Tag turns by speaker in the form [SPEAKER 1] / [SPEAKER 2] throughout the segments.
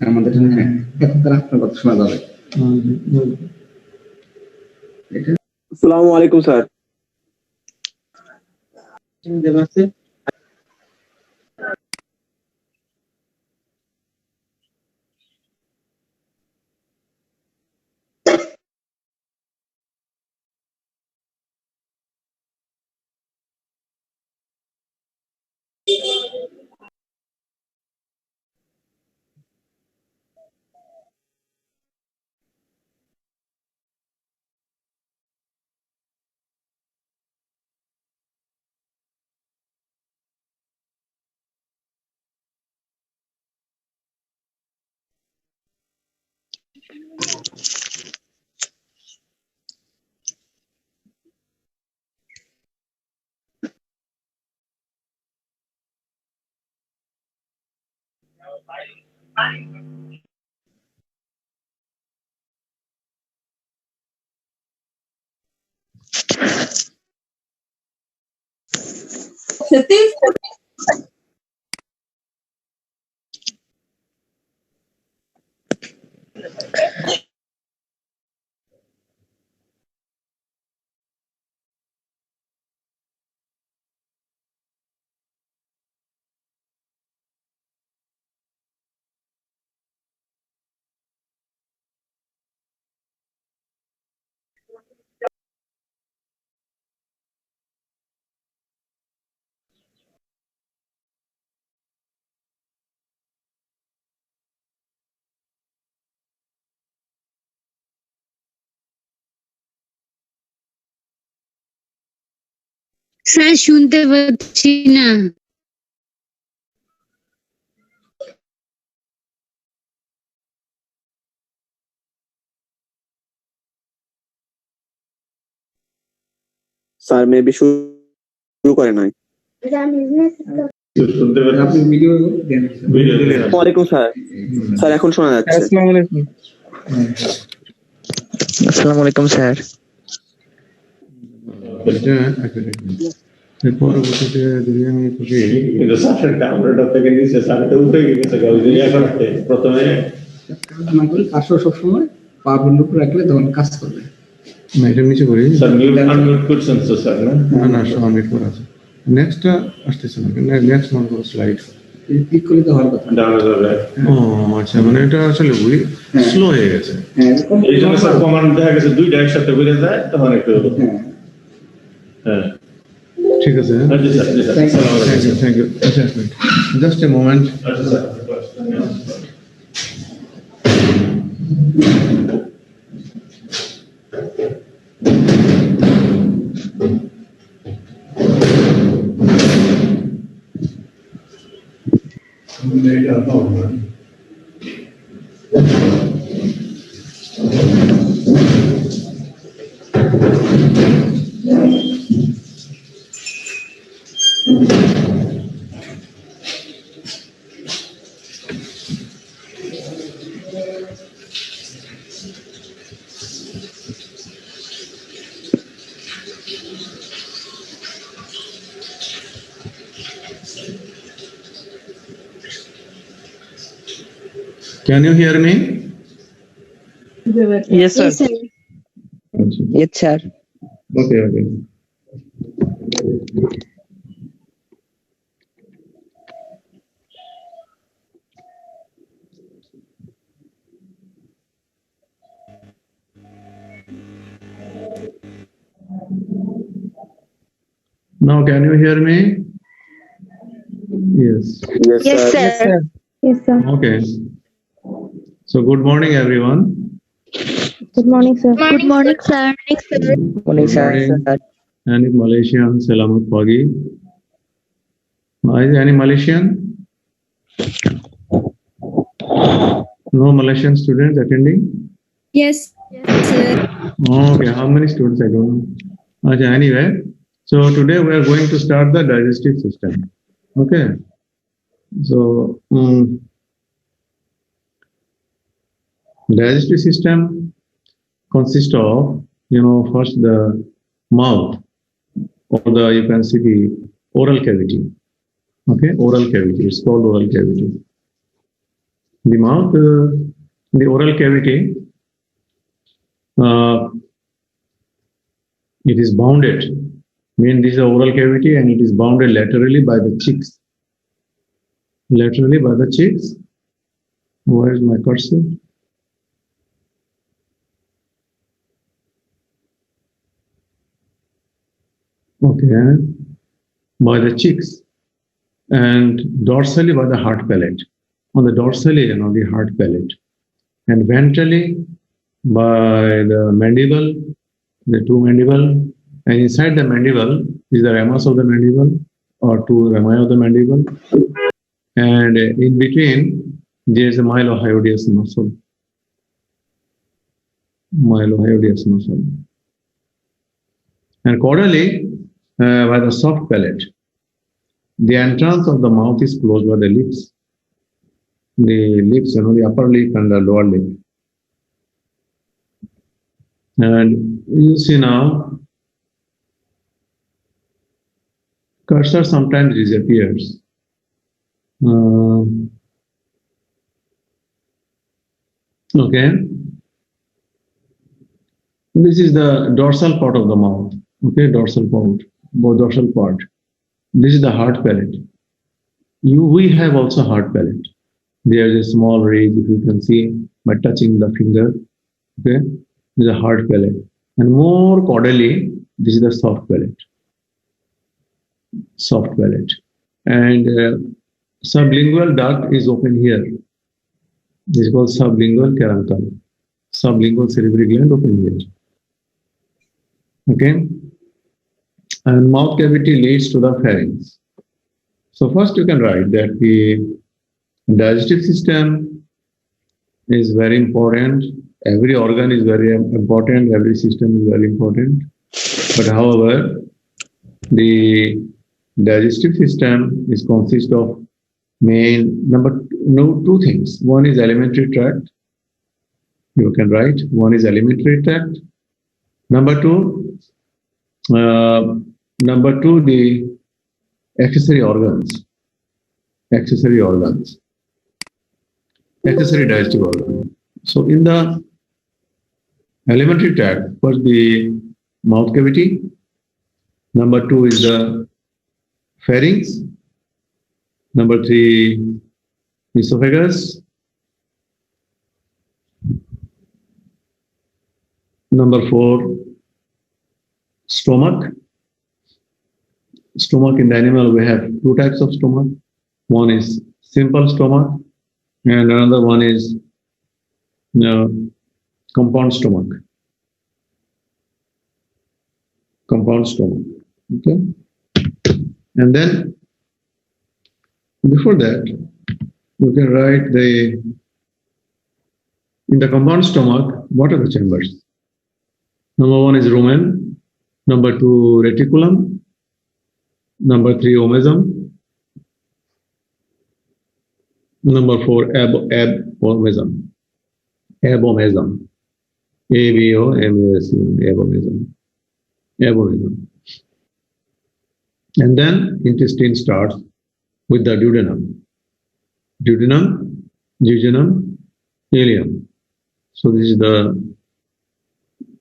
[SPEAKER 1] আমাদের হ্যাঁ এখন তারা আপনার কথা শোনা যাবে।
[SPEAKER 2] আসসালামু আলাইকুম স্যার।
[SPEAKER 3] স্যার শুনতে পাচ্ছি না।
[SPEAKER 2] স্যার মেবি শুরু করে নাই।
[SPEAKER 1] আপনি ভিডিও দেন।
[SPEAKER 2] ওয়ালাইকুম স্যার। স্যার এখন শোনা যাচ্ছে।
[SPEAKER 4] আসসালামু আলাইকুম। আসসালামু আলাইকুম স্যার।
[SPEAKER 5] পরবর্তীতে যদি আমি
[SPEAKER 6] কিন্তু স্যারের ডাউনলোড থেকে নিচে স্যারটা উঠে গেছে প্রথমে
[SPEAKER 1] না করলে কাজটা সবসময় পাওয়ার বন্ধ করে রাখলে তখন কাজ করবে।
[SPEAKER 5] না এটা নিচে করি
[SPEAKER 6] স্যার আনমিউট করছেন তো স্যার না
[SPEAKER 5] না সাবমিট করা আছে। নেক্সটটা আসতেছে না, নেক্সট মনে করো স্লাইড
[SPEAKER 1] ক্লিক করলে তো হওয়ার কথা।
[SPEAKER 6] ডাউনলোড হবে।
[SPEAKER 5] ও আচ্ছা, মানে এটা আসলে স্লো হয়ে গেছে।
[SPEAKER 6] এই জন্য স্যার কমান্ড দেখা গেছে দুইটা একসাথে বেড়ে যায় তখন একটু হ্যাঁ
[SPEAKER 5] ঠিক আছে, থ্যাংক ইউ। আচ্ছা just a moment. Can you hear me?
[SPEAKER 4] Yes sir.
[SPEAKER 3] Yes, sir.
[SPEAKER 4] Yes sir.
[SPEAKER 5] Okay. Now can you hear me? Yes.
[SPEAKER 3] Yes, sir.
[SPEAKER 7] Yes, sir.
[SPEAKER 5] Okay. So good morning everyone.
[SPEAKER 7] Good morning, sir.
[SPEAKER 3] Good morning, sir.
[SPEAKER 4] Morning sir.
[SPEAKER 5] Any Malaysian? Selamat pagi. Is any Malaysian? No Malaysian students attending?
[SPEAKER 3] Yes. Yes, sir.
[SPEAKER 5] Okay, how many students? I don't know. Okay, anyway, so today we are going to start the digestive system. Okay, so digestive system consists of, first the mouth, or you can see the oral cavity. Okay, oral cavity. It's called oral cavity. The mouth, the oral cavity. It is bounded. This is the oral cavity, and it is bounded laterally by the cheeks. Laterally by the cheeks. Where is my cursor? Okay, by the cheeks, and dorsally by the heart palate. On the dorsally, the heart palate, and ventrally by the mandible, the two mandible, and inside the mandible is the ramus of the mandible, or two rami of the mandible, and in between there is a mylohyoideus muscle. Mylohyoideus muscle, and caudally by the soft palate. The entrance of the mouth is closed by the lips. The lips, the upper lip and the lower lip. And you see now, cursor sometimes disappears. Okay. This is the dorsal part of the mouth. Okay, dorsal part. Dorsal part. This is the hard palate. We have also hard palate. There is a small ridge, if you can see by touching the finger. Okay, this is a hard palate, and more caudally, this is the soft palate. Soft palate, and sublingual duct is open here. This is called sublingual caruncle. Sublingual salivary gland open here. Okay. And mouth cavity leads to the pharynx. So first you can write that the digestive system is very important. Every organ is very important. Every system is very important. But however, the digestive system is consist of two things. One is alimentary tract. You can write one is alimentary tract. Number two, the accessory organs. Accessory digestive organs. So in the alimentary tract, first the mouth cavity. Number two is the pharynx. Number three, esophagus. Number four, stomach. Stomach in the animal, we have two types of stomach. One is simple stomach, and another one is compound stomach. Compound stomach. Okay. And then before that, you can write in the compound stomach, what are the chambers? Number one is rumen. Number two, reticulum. Number three, omasum. Number four, abomasum. Abomasum. A-B-O-M-A-S-U. Abomasum. Abomasum. And then intestine starts with the duodenum. Duodenum, jejunum, ileum. So this is the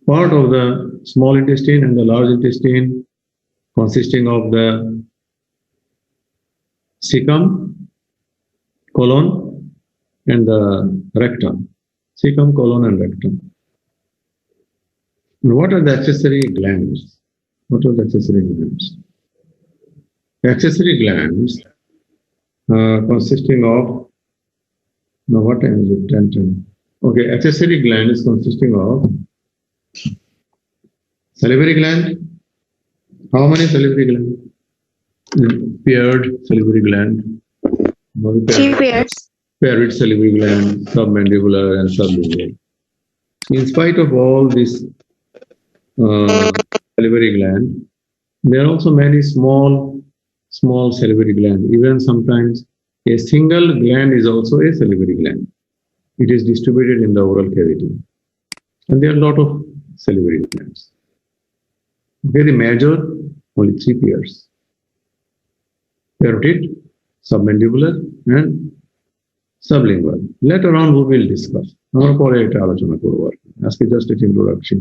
[SPEAKER 5] part of the small intestine and the large intestine, consisting of the cecum, colon, and the rectum. Cecum, colon, and rectum. And what are the accessory glands? What are the accessory glands? The accessory glands consisting of, now what time is it? 10. Okay, accessory gland is consisting of salivary gland. How many salivary glands? Paired salivary gland.
[SPEAKER 7] 3 pairs.
[SPEAKER 5] Paired salivary gland, submandibular and sublingual. in spite of all this salivary gland, there are also many small salivary gland. Even sometimes a single gland is also a salivary gland. It is distributed in the oral cavity. And there are a lot of salivary glands. Very major, only 3 pairs. Parotid, submandibular, and sublingual. Later on we will discuss. আমরা পরে এটা আলোচনা করব আর কি। আজকে just একটা introduction.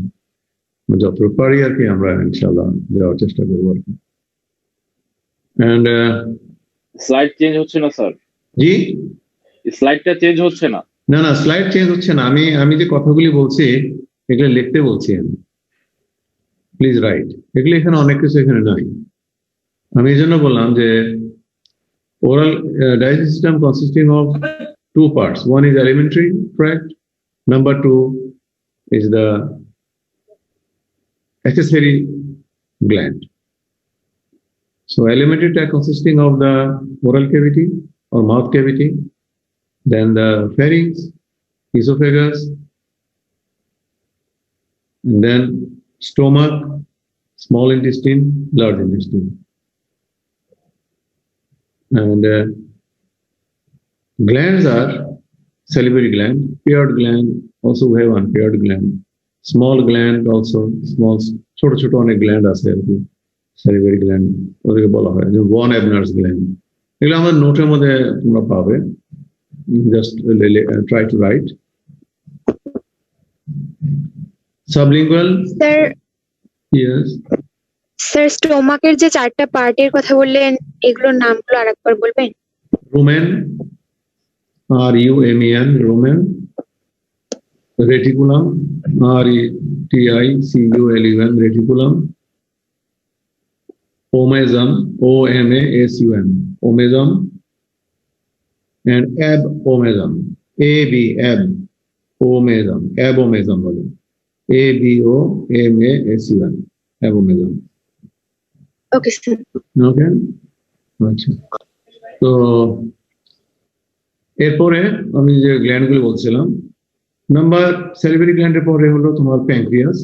[SPEAKER 5] যতটুকু পারি আর কি আমরা ইনশাআল্লাহ দেওয়ার চেষ্টা করব আর কি। And
[SPEAKER 8] স্লাইড চেঞ্জ হচ্ছে না স্যার,
[SPEAKER 5] জি
[SPEAKER 8] স্লাইডটা চেঞ্জ হচ্ছে না।
[SPEAKER 5] না স্লাইড চেঞ্জ হচ্ছে না, আমি যে কথাগুলি বলছি এগুলো লিখতে বলছি আমি। প্লিজ রাইট, এগুলো এখানে অনেক কিছু এখানে নাই। আমি এই জন্য বললাম যে oral digestive system consisting of 2 parts. One is alimentary tract, number 2 is the accessory gland. So alimentary tract consisting of the oral cavity or mouth cavity, then the pharynx, esophagus, and then stomach, small intestine, large intestine. And glands are salivary gland, paired gland, also we have unpaired gland, small gland also, small ছোট অনেক gland আছে আর কি, salivary gland ওদেরকে বলা হয় যে von Ebner's gland। এগুলো আমাদের নোটের মধ্যে তোমরা পাবে, just try to write. Sublingual,
[SPEAKER 7] sir
[SPEAKER 5] yes,
[SPEAKER 7] sir স্টোমাকের যে 4টা পার্টের কথা বললেন এগুলোর নামগুলো আরেকবার বলবেন?
[SPEAKER 5] rumen, rumen, rumen, reticulum, reticulum, reticulum, omasum, omasum, omasum, and abomasum, abomasum, abomasum, abomasum, abomasum.
[SPEAKER 7] Okay sir.
[SPEAKER 5] Okay, আচ্ছা। তো এরপরে আমি যে গ্ল্যান্ডগুলো বলছিলাম, নাম্বার স্যালিভারি গ্ল্যান্ডের পরে হলো তোমার প্যানক্রিয়াস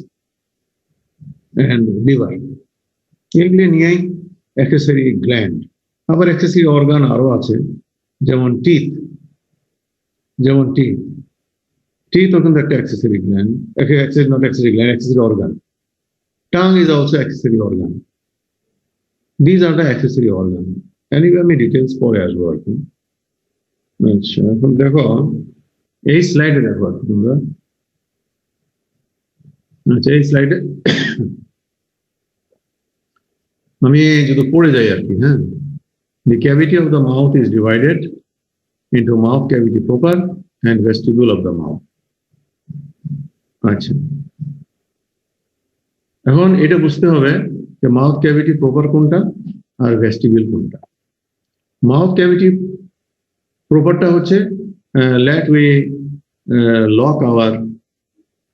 [SPEAKER 5] এন্ড লিভার। এগুলো নিয়েই অ্যাক্সেসরি গ্ল্যান্ড। আবার অ্যাক্সেসরি অর্গান আরো আছে, যেমন টিথ, টিথ কিন্তু একটা accessory gland, not accessory gland, accessory organ. Tongue is also accessory organ. These are the accessory organ. Anyway, আমি ডিটেলস পরে আসবো আর কি। আচ্ছা, এখন দেখো এই স্লাইডে দেখো আর কি তোমরা। আচ্ছা, এই স্লাইডে আমি যদি পড়ে যাই আর কি, হ্যাঁ। The cavity of the mouth is divided into mouth cavity proper and vestibule of the mouth. আচ্ছা, এখন এটা বুঝতে হবে যে মাউথ ক্যাভিটি প্রপার কোনটা আর ভেস্টিবিউল কোনটা। মাউথ ক্যাভিটি প্রপারটা হচ্ছে let we lock our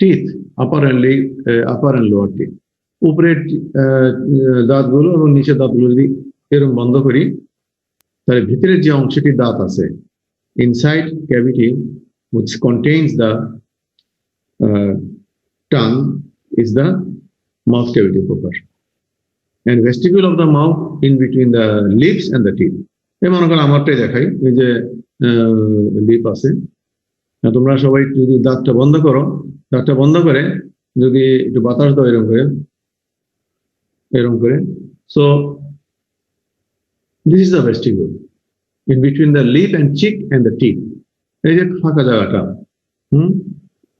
[SPEAKER 5] teeth, upper and lower teeth, উপরের দাঁতগুলো এবং নিচের দাঁতগুলো যদি এরকম বন্ধ করি, তাহলে ভিতরের যে অংশটি দাঁত আছে, inside cavity which contains the tongue is the mouth cavity proper, and vestibule of the mouth in between the lips and the teeth. এই মনে করো আমারটাই দেখাই, এই যে লিপ আছে, তোমরা সবাই যদি দাঁতটা বন্ধ করো, দাঁতটা বন্ধ করে যদি একটু বাতাস দাও এরকম করে, so this is the vestibule in between the lip and cheek and the teeth. এই যে ফাঁকা জায়গাটা,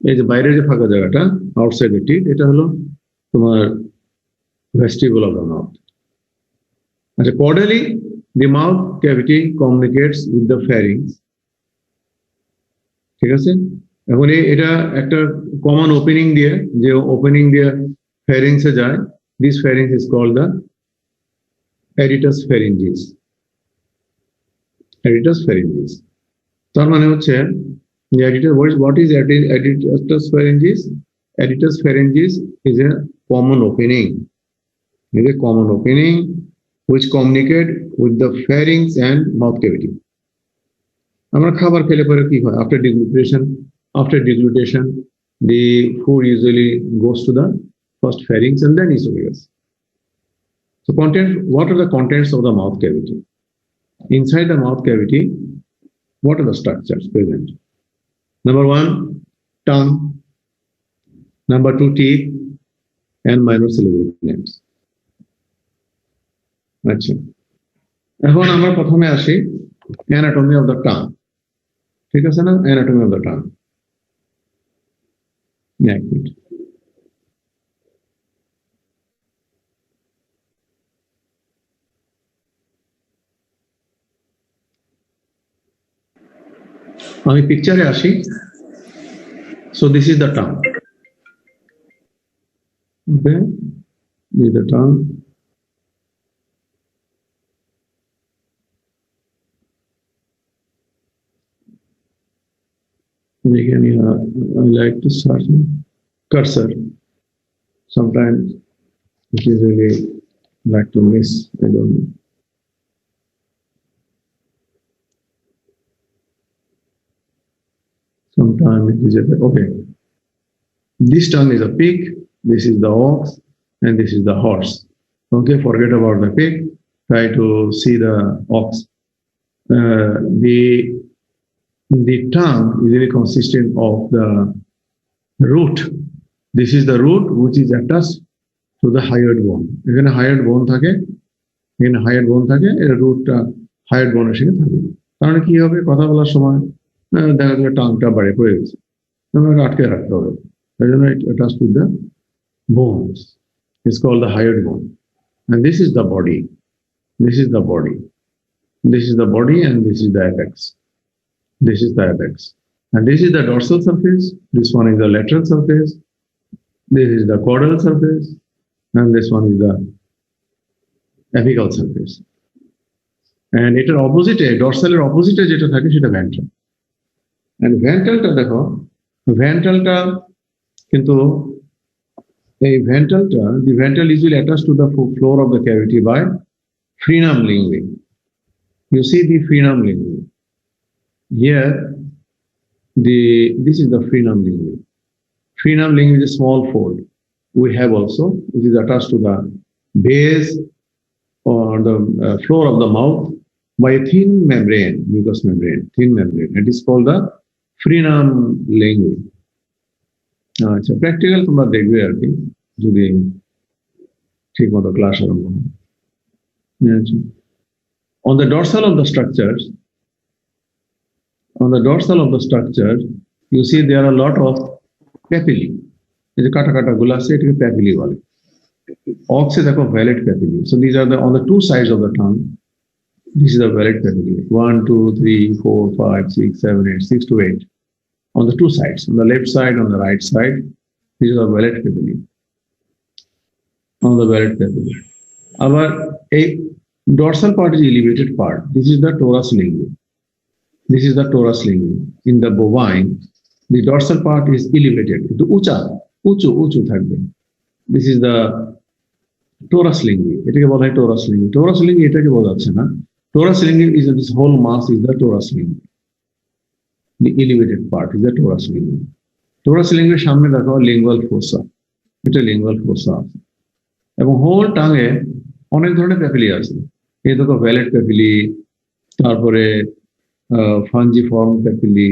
[SPEAKER 5] এই যে বাইরের যে ফাঁকা জায়গাটা আউটসাইড দ্য টিথ, এটা হলো তোমার vestibule of the mouth. আচ্ছা, caudally the mouth cavity communicates with the pharynx. ঠিক আছে, এখন এটা একটা কমন ওপেনিং দিয়ে, যে ওপেনিং দিয়ে ফ্যারিংসে যায়, this pharynx is called the aeritus pharyngis. Aeritus pharyngis তার মানে হচ্ছে what is aeritus pharyngis? Aeritus pharyngis is a common opening. Is a common opening which communicate with the pharynx and mouth cavity. আমরা খাবার খেলে পরে কি হয়, after deglutition the food usually goes to the first pharynx and then esophagus. So what are the contents of the mouth cavity? Inside the mouth cavity, what are the structures present? Number 1, tongue. Number 2, teeth and minor syllable glands. আচ্ছা, এখন আমরা প্রথমে আসি anatomy of the tongue. ঠিক আছে না? Anatomy of the tongue. এক minute. আমি পিকচারে আসি। So this is the tongue. Okay, this is the tongue. Again, I like to start with cursor. Sometimes it is really like to miss. I don't know. Sometimes it is okay. This tongue is a pig, this is the ox, and this is the horse. Okay, forget about the pig. Try to see the ox. The tongue is really consistent of the root. This is the root which is attached to the hyoid bone. এখানে hyoid bone থাকে, এখানে hyoid bone থাকে, এর রুটটা hyoid bone এর সাথে থাকে। তাহলে কি হবে? কথা বলার সময় দেখা যাবে টাংটা বাইরে পড়ে গেছে, তোমাকে আটকে রাখতে হবে। এই জন্য it attached to the bones. It's called the hyoid bone. And this is the body. This is the body. This is the body and this is the apex. This is the apex. And this is the dorsal surface. This one is the lateral surface. This is the caudal surface. And this one is the apical surface. And এটার opposite, dorsal এর opposite যেটা থাকে সেটা ventral. And ventralটা দেখো, ventralটা কিন্তু এই ventralটা, the ventral is usually attached to the floor of the cavity by frenum linguae. You see the frenum linguae. Here, this is the frenum linguae. Frenum linguae is a small fold. We have also, which is attached to the base or the floor of the mouth by a thin membrane, mucous membrane, thin membrane. It is called the frenum linguae. আচ্ছা, practical তোমরা দেখবে আর কি, যদি ঠিক মতো class আরম্ভ হয়। On the dorsal of the structures, you see there are a lot of papillae. এই যে কাটা কাটা গুলো আছে এটাকে papillae বলে। Ox দেখো valid papillae. So these are on the two sides of the tongue. This is the valid papillae. 1, 2, 3, 4, 5, 6, 7, 8, 6 to 8. On the two sides, on the left side, on the right side, these are valid papillae. On the valid papillae. Our dorsal part is elevated part. This is the torus linguae. This is the torus linguae. In the bovine, the dorsal part is elevated. Itu uchu থাকবে. This is the torus linguae. এটাকে বলা হয় torus linguae. Torus linguae এটাকে বলা যাচ্ছে না। Torus linguae is this whole mass is the torus linguae. The elevated part is the torus linguae. Torus linguae সামনে দেখো lingual fossa. এটা lingual fossa আছে। এবং হোল টাঙে অনেক ধরনের প্যাপিলি আছে। এই দেখো ভ্যালেট প্যাপিলি, তারপরে ফাঞ্জিফর্ম প্যাপিলি,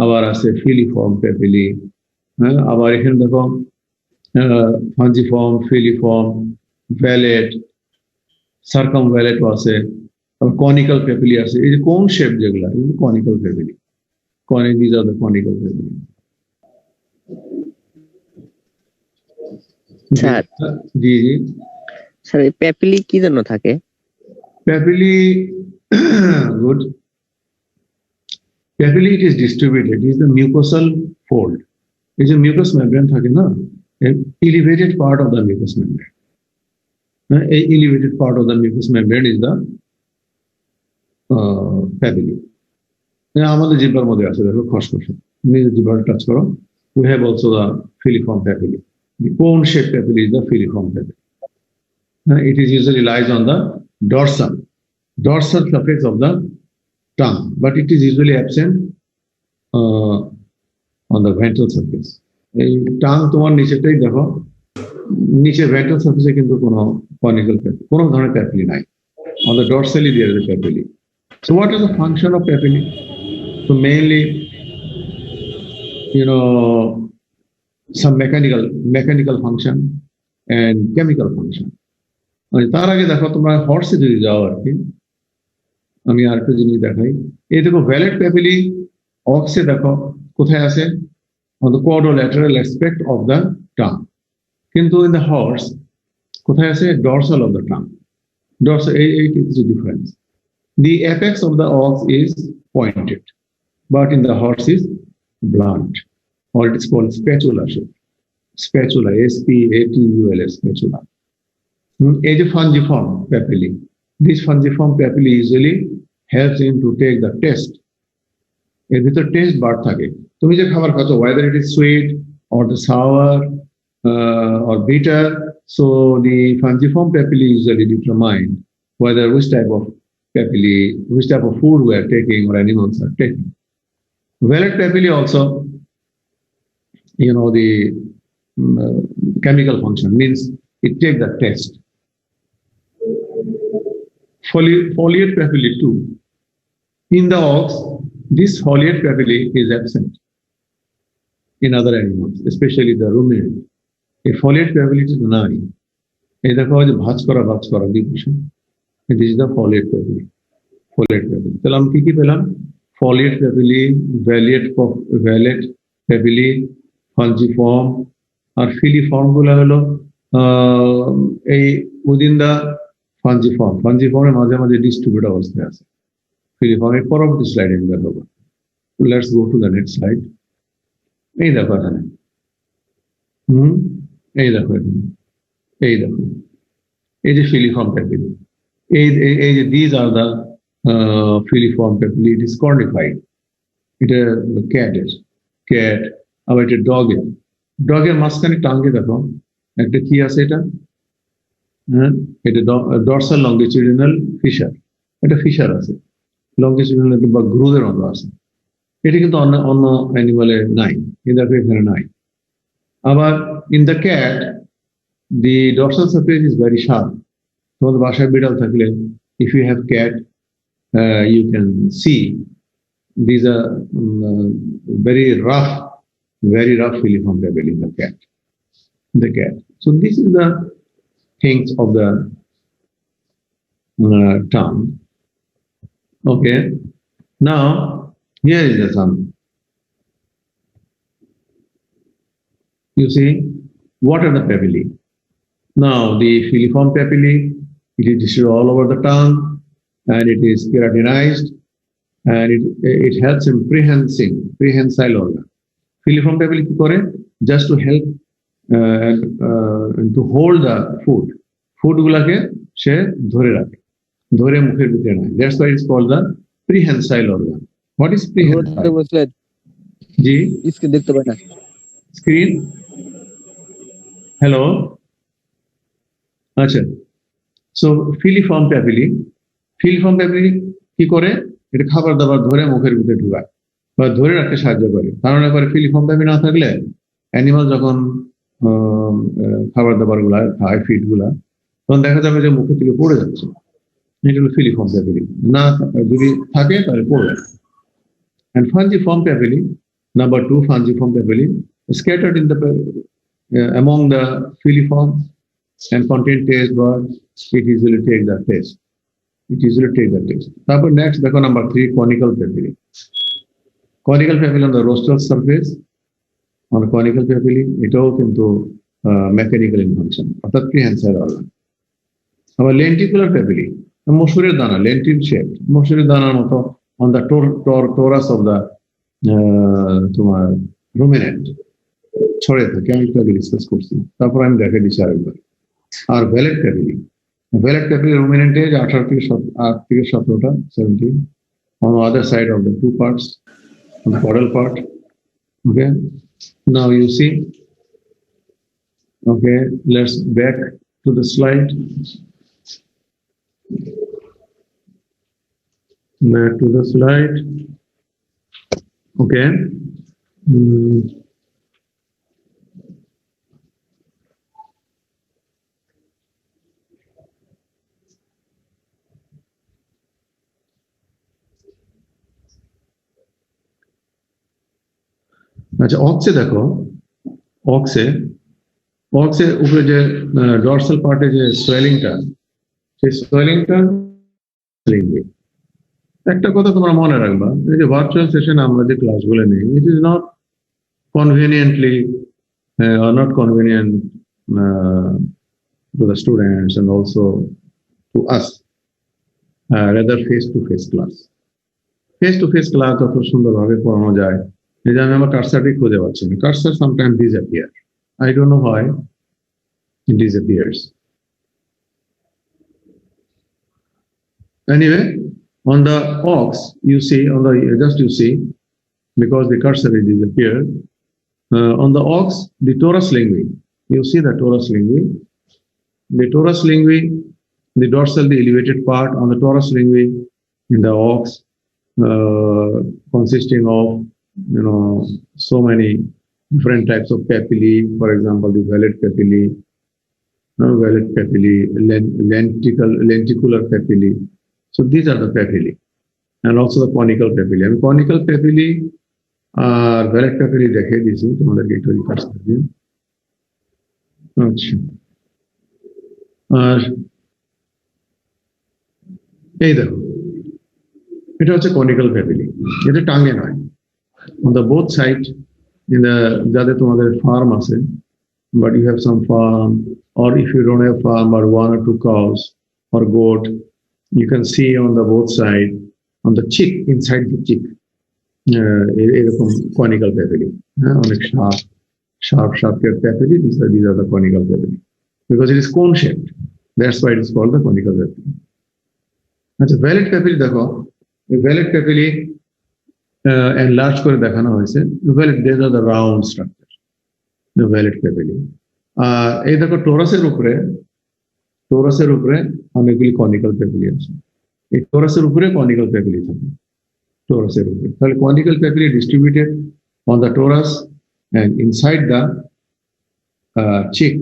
[SPEAKER 5] আবার আছে ফিলিফর্ম প্যাপিলি, হ্যাঁ, আবার এখানে দেখো ফাঞ্জিফর্ম, ফিলিফর্ম, ভ্যালেট, সার্কাম ভ্যালেটও আছে, আবার কনিক্যাল প্যাপিলি আছে। এই যে কোন শেপ যেগুলা, এগুলো conical popilliae. These are the conical papilla.
[SPEAKER 4] Sir,
[SPEAKER 5] G G
[SPEAKER 4] sir এই প্যাপিলি কি জন্য থাকে?
[SPEAKER 5] Popilliae, good. Papilla, it is distributed. It is the mucosal fold. It is a mucous membrane থাকে না, elevated part of the mucous membrane. A elevated part of the mucous membrane is the papilla. আমাদের জিহ্বার মধ্যে আছে দেখো খসখসে, নিজের জিহ্বাটা touch করো। We have also the filiform papilla. The cone shaped papilla is the filiform papilla. It is usually lies on the dorsal surface of the tongue, but it is usually absent on the ventral surface. এই tongue তোমার নিচেটাই দেখো, নিচে ventral সারফেসে কিন্তু কোনো conical কোনো ধরনের popilliae নাই। On the dorsally there is a papilla. So what is the function of papilla? So mainly, some mechanical function and chemical function. তার আগে দেখো তোমরা হর্সে যদি যাও আর কি, আমি আর একটা জিনিস দেখাই। এই দেখো ভ্যালেট প্যাপিলি অক্সে দেখো কোথায় আছে, on the quadrilateral aspect of the tongue. কিন্তু in the horse কোথায় আছে, dorsal of the tongue. Dorsal, it is a difference. The apex of the ox is pointed, but in the horse is blunt, or it is called spatula shape. Spatula, S-P-A-T-U-L-A, spatula. Is a fungiform papillae. This fungiform papillae usually helps him to take the taste. এর ভিতর test বার থাকে, তুমি যে খাবার খাচ্ছ, whether it is sweet or the sour or bitter, so the fungiform papillae usually determine whether which type of papillae, which type of food we are taking or animals are taking. Velvet papillae also, the chemical function means it takes the taste. Foliate papillae too. In the ox, this foliate papillae is absent. In other animals, especially the ruminant, a foliate papillae is none. এই দেখো যে ভাঁজ করা division, this is the foliate papillae. তাহলে আমি কি পেলাম? Foliate papillae, vallate papillae, fungiform, আর ফিলিফর্ম গুলো হলো এই উইদিন দা ফাঞ্জিফর্মের মাঝে মাঝে ডিস্ট্রিবিউট অবস্থায় আছে। ফিলিফর্মের পরবর্তী স্লাইডে আমি দেখাবো। Let's go to the next slide. এই দেখো এখানে, এই দেখো এই যে ফিলিফর্ম প্যাপিলি, এই যে these are the filiform papillae, it is cornified. এটা ক্যাট, আবার এটা ডগের মাঝখানে টাঙ্গে দেখো একটা কি আছে, এটা এটা ডরসাল লঙ্গিটিউডিনাল ফিশার, এটা ফিশার আছে লঙ্গিটিউডিনাল বা গ্রুভের মতো আছে। এটা কিন্তু অন্য অ্যানিমালে নাই, কিন্তু এখানে নাই। আবার in the cat the dorsal surface is very sharp. তোমাদের বাসায় বিড়াল থাকলে, if you have cat, you can see these are very rough filiform papillae in the cat. So this is the things of the tongue. Okay, now here is the sum. You see, what are the papillae? Now, the filiform papillae, it is distributed all over the tongue, and it is keratinized, and it helps in prehensile organ. Filiform papillae কি করে? Just to help to hold the food গুলাকে সে ধরে মুখের ভিতরে নেয়। That's why it's called the prehensile organ. What is prehensile? G,
[SPEAKER 4] screen দেখতে পাই না।
[SPEAKER 5] Screen, hello, আচ্ছা। সো ফিলিফর্ম প্যাপিলি কি করে? এটা খাবার দাবার ধরে মুখের ভিতরে ঢুকায় বা ধরে রাখতে সাহায্য করে। ধারণা করে ফিলিফর্ম প্যাপিলি না থাকলে অ্যানিমাল যখন খাবার দাবার গুলা খায়, ফিড গুলা, তখন দেখা যাবে যে মুখের থেকে পড়ে যাচ্ছে। এটা হলো ফিলিফর্ম প্যাপিলি। না যদি থাকে তাহলে পড়বে। And fungiform papilli, number 2, fungiform papilli, scattered in the among the filiform and contain taste buds. It usually take the taste. তারপর next দেখো number 3, conical papilli. Conical papilli on the rostral surface, on the conical papilli, এটাও কিন্তু mechanical in function, অর্থাৎ prehensile organ. আবার lenticular papilli, মসুরের দানা, lentil shaped, মসুরের দানার মতো on the torus of the তোমার ruminant ছড়ে থাকে। আমি একটু আগে ডিসকাস করছি, তারপর আমি দেখে দিচ্ছি আরেকবার। আর ভ্যালেট প্যাপিলি ruminant is 18 থেকে 17টা, 17 on the other side of the two parts, on the caudal part. Okay, now you see. Okay, let's back to the slide. Back to the slide. Okay. আচ্ছা অক্সে দেখো, অক্সে উপরে যে dorsal পার্টে যে সোয়েলিংটা, সেই সোয়েলিংটা লিঙ্গুইক। একটা কথা তোমরা মনে রাখবা, এই যে ভার্চুয়াল সেশনে আমরা যে ক্লাসগুলো নেই, it is not কনভিনিয়েন্টলি or not convenient to the students and also to us, rather face-to-face class. Face-to-face class যত সুন্দরভাবে পড়ানো যায়, এই যে আমি আমার কার্সারটি খুঁজে পাচ্ছি না, cursor sometimes disappear. I don't know why it disappears. Anyway, on the aux, you see, because the cursor is disappeared, on the aux, the torus lingui, you see the torus lingui. The torus lingui, the dorsal, the elevated part on the torus lingui in the aux, consisting of, so many different types of papillae. For example, the velvet papillae, lenticular papillae. So these are the papillae, and also the conical papillae. And conical papillae আর vallate papillae দেখে দিয়েছি তোমাদেরকে একটু refers করে দিন। আচ্ছা, আর এই দেখো, এটা হচ্ছে কনিক্যাল প্যাপিলি, এটা টাঙ্গে নয়। অন দ্য বোথ সাইড, যাদের তোমাদের ফার্ম আছে, but you have some farm, or if you don't have farm but 1 or 2 cows or goat, you can see on the both side, on the cheek, inside the cheek, এরকম conical popilliae, হ্যাঁ, অনেক sharp papilla. These are the conical papilla, because it is cone shaped. That's why it is called the conical papilla. আচ্ছা, valet popilliae দেখো, এই valet popilliae enlarge করে দেখানো হয়েছে। Valet, these are the round structure, the valet popilliae. এই দেখো, টোরাসের উপরে অনেকগুলি কনিক্যাল প্যাপিলি আছে। এই টোরাসের উপরে কনিক্যাল প্যাপিলি থাকে, torusের উপরে। তাহলে conical papillae distributed on the torus and inside the cheek,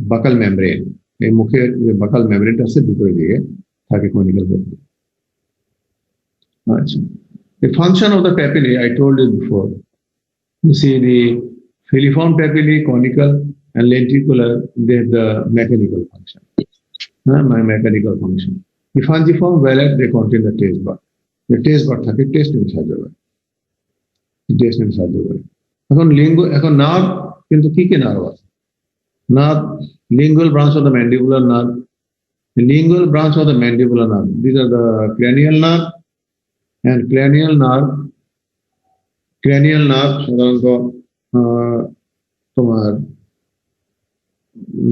[SPEAKER 5] buccal membrane, এই মুখের যে buccal membrane আছে ভিতরে দিকে থাকে conical papillae। আচ্ছা, the function of the papillae I told you before. You see the filiform papillae, conical and lenticular, they have the mechanical function. Mechanical function. The fungiform velvet, they contain the taste bud. The taste bud থাকে test নিয়ে সাহায্য করে। এখন nerve, কিন্তু কি nerve আছে? Nerve, lingual branch of the mandibular nerve, these are the cranial nerve, and cranial nerve সাধারণত তোমার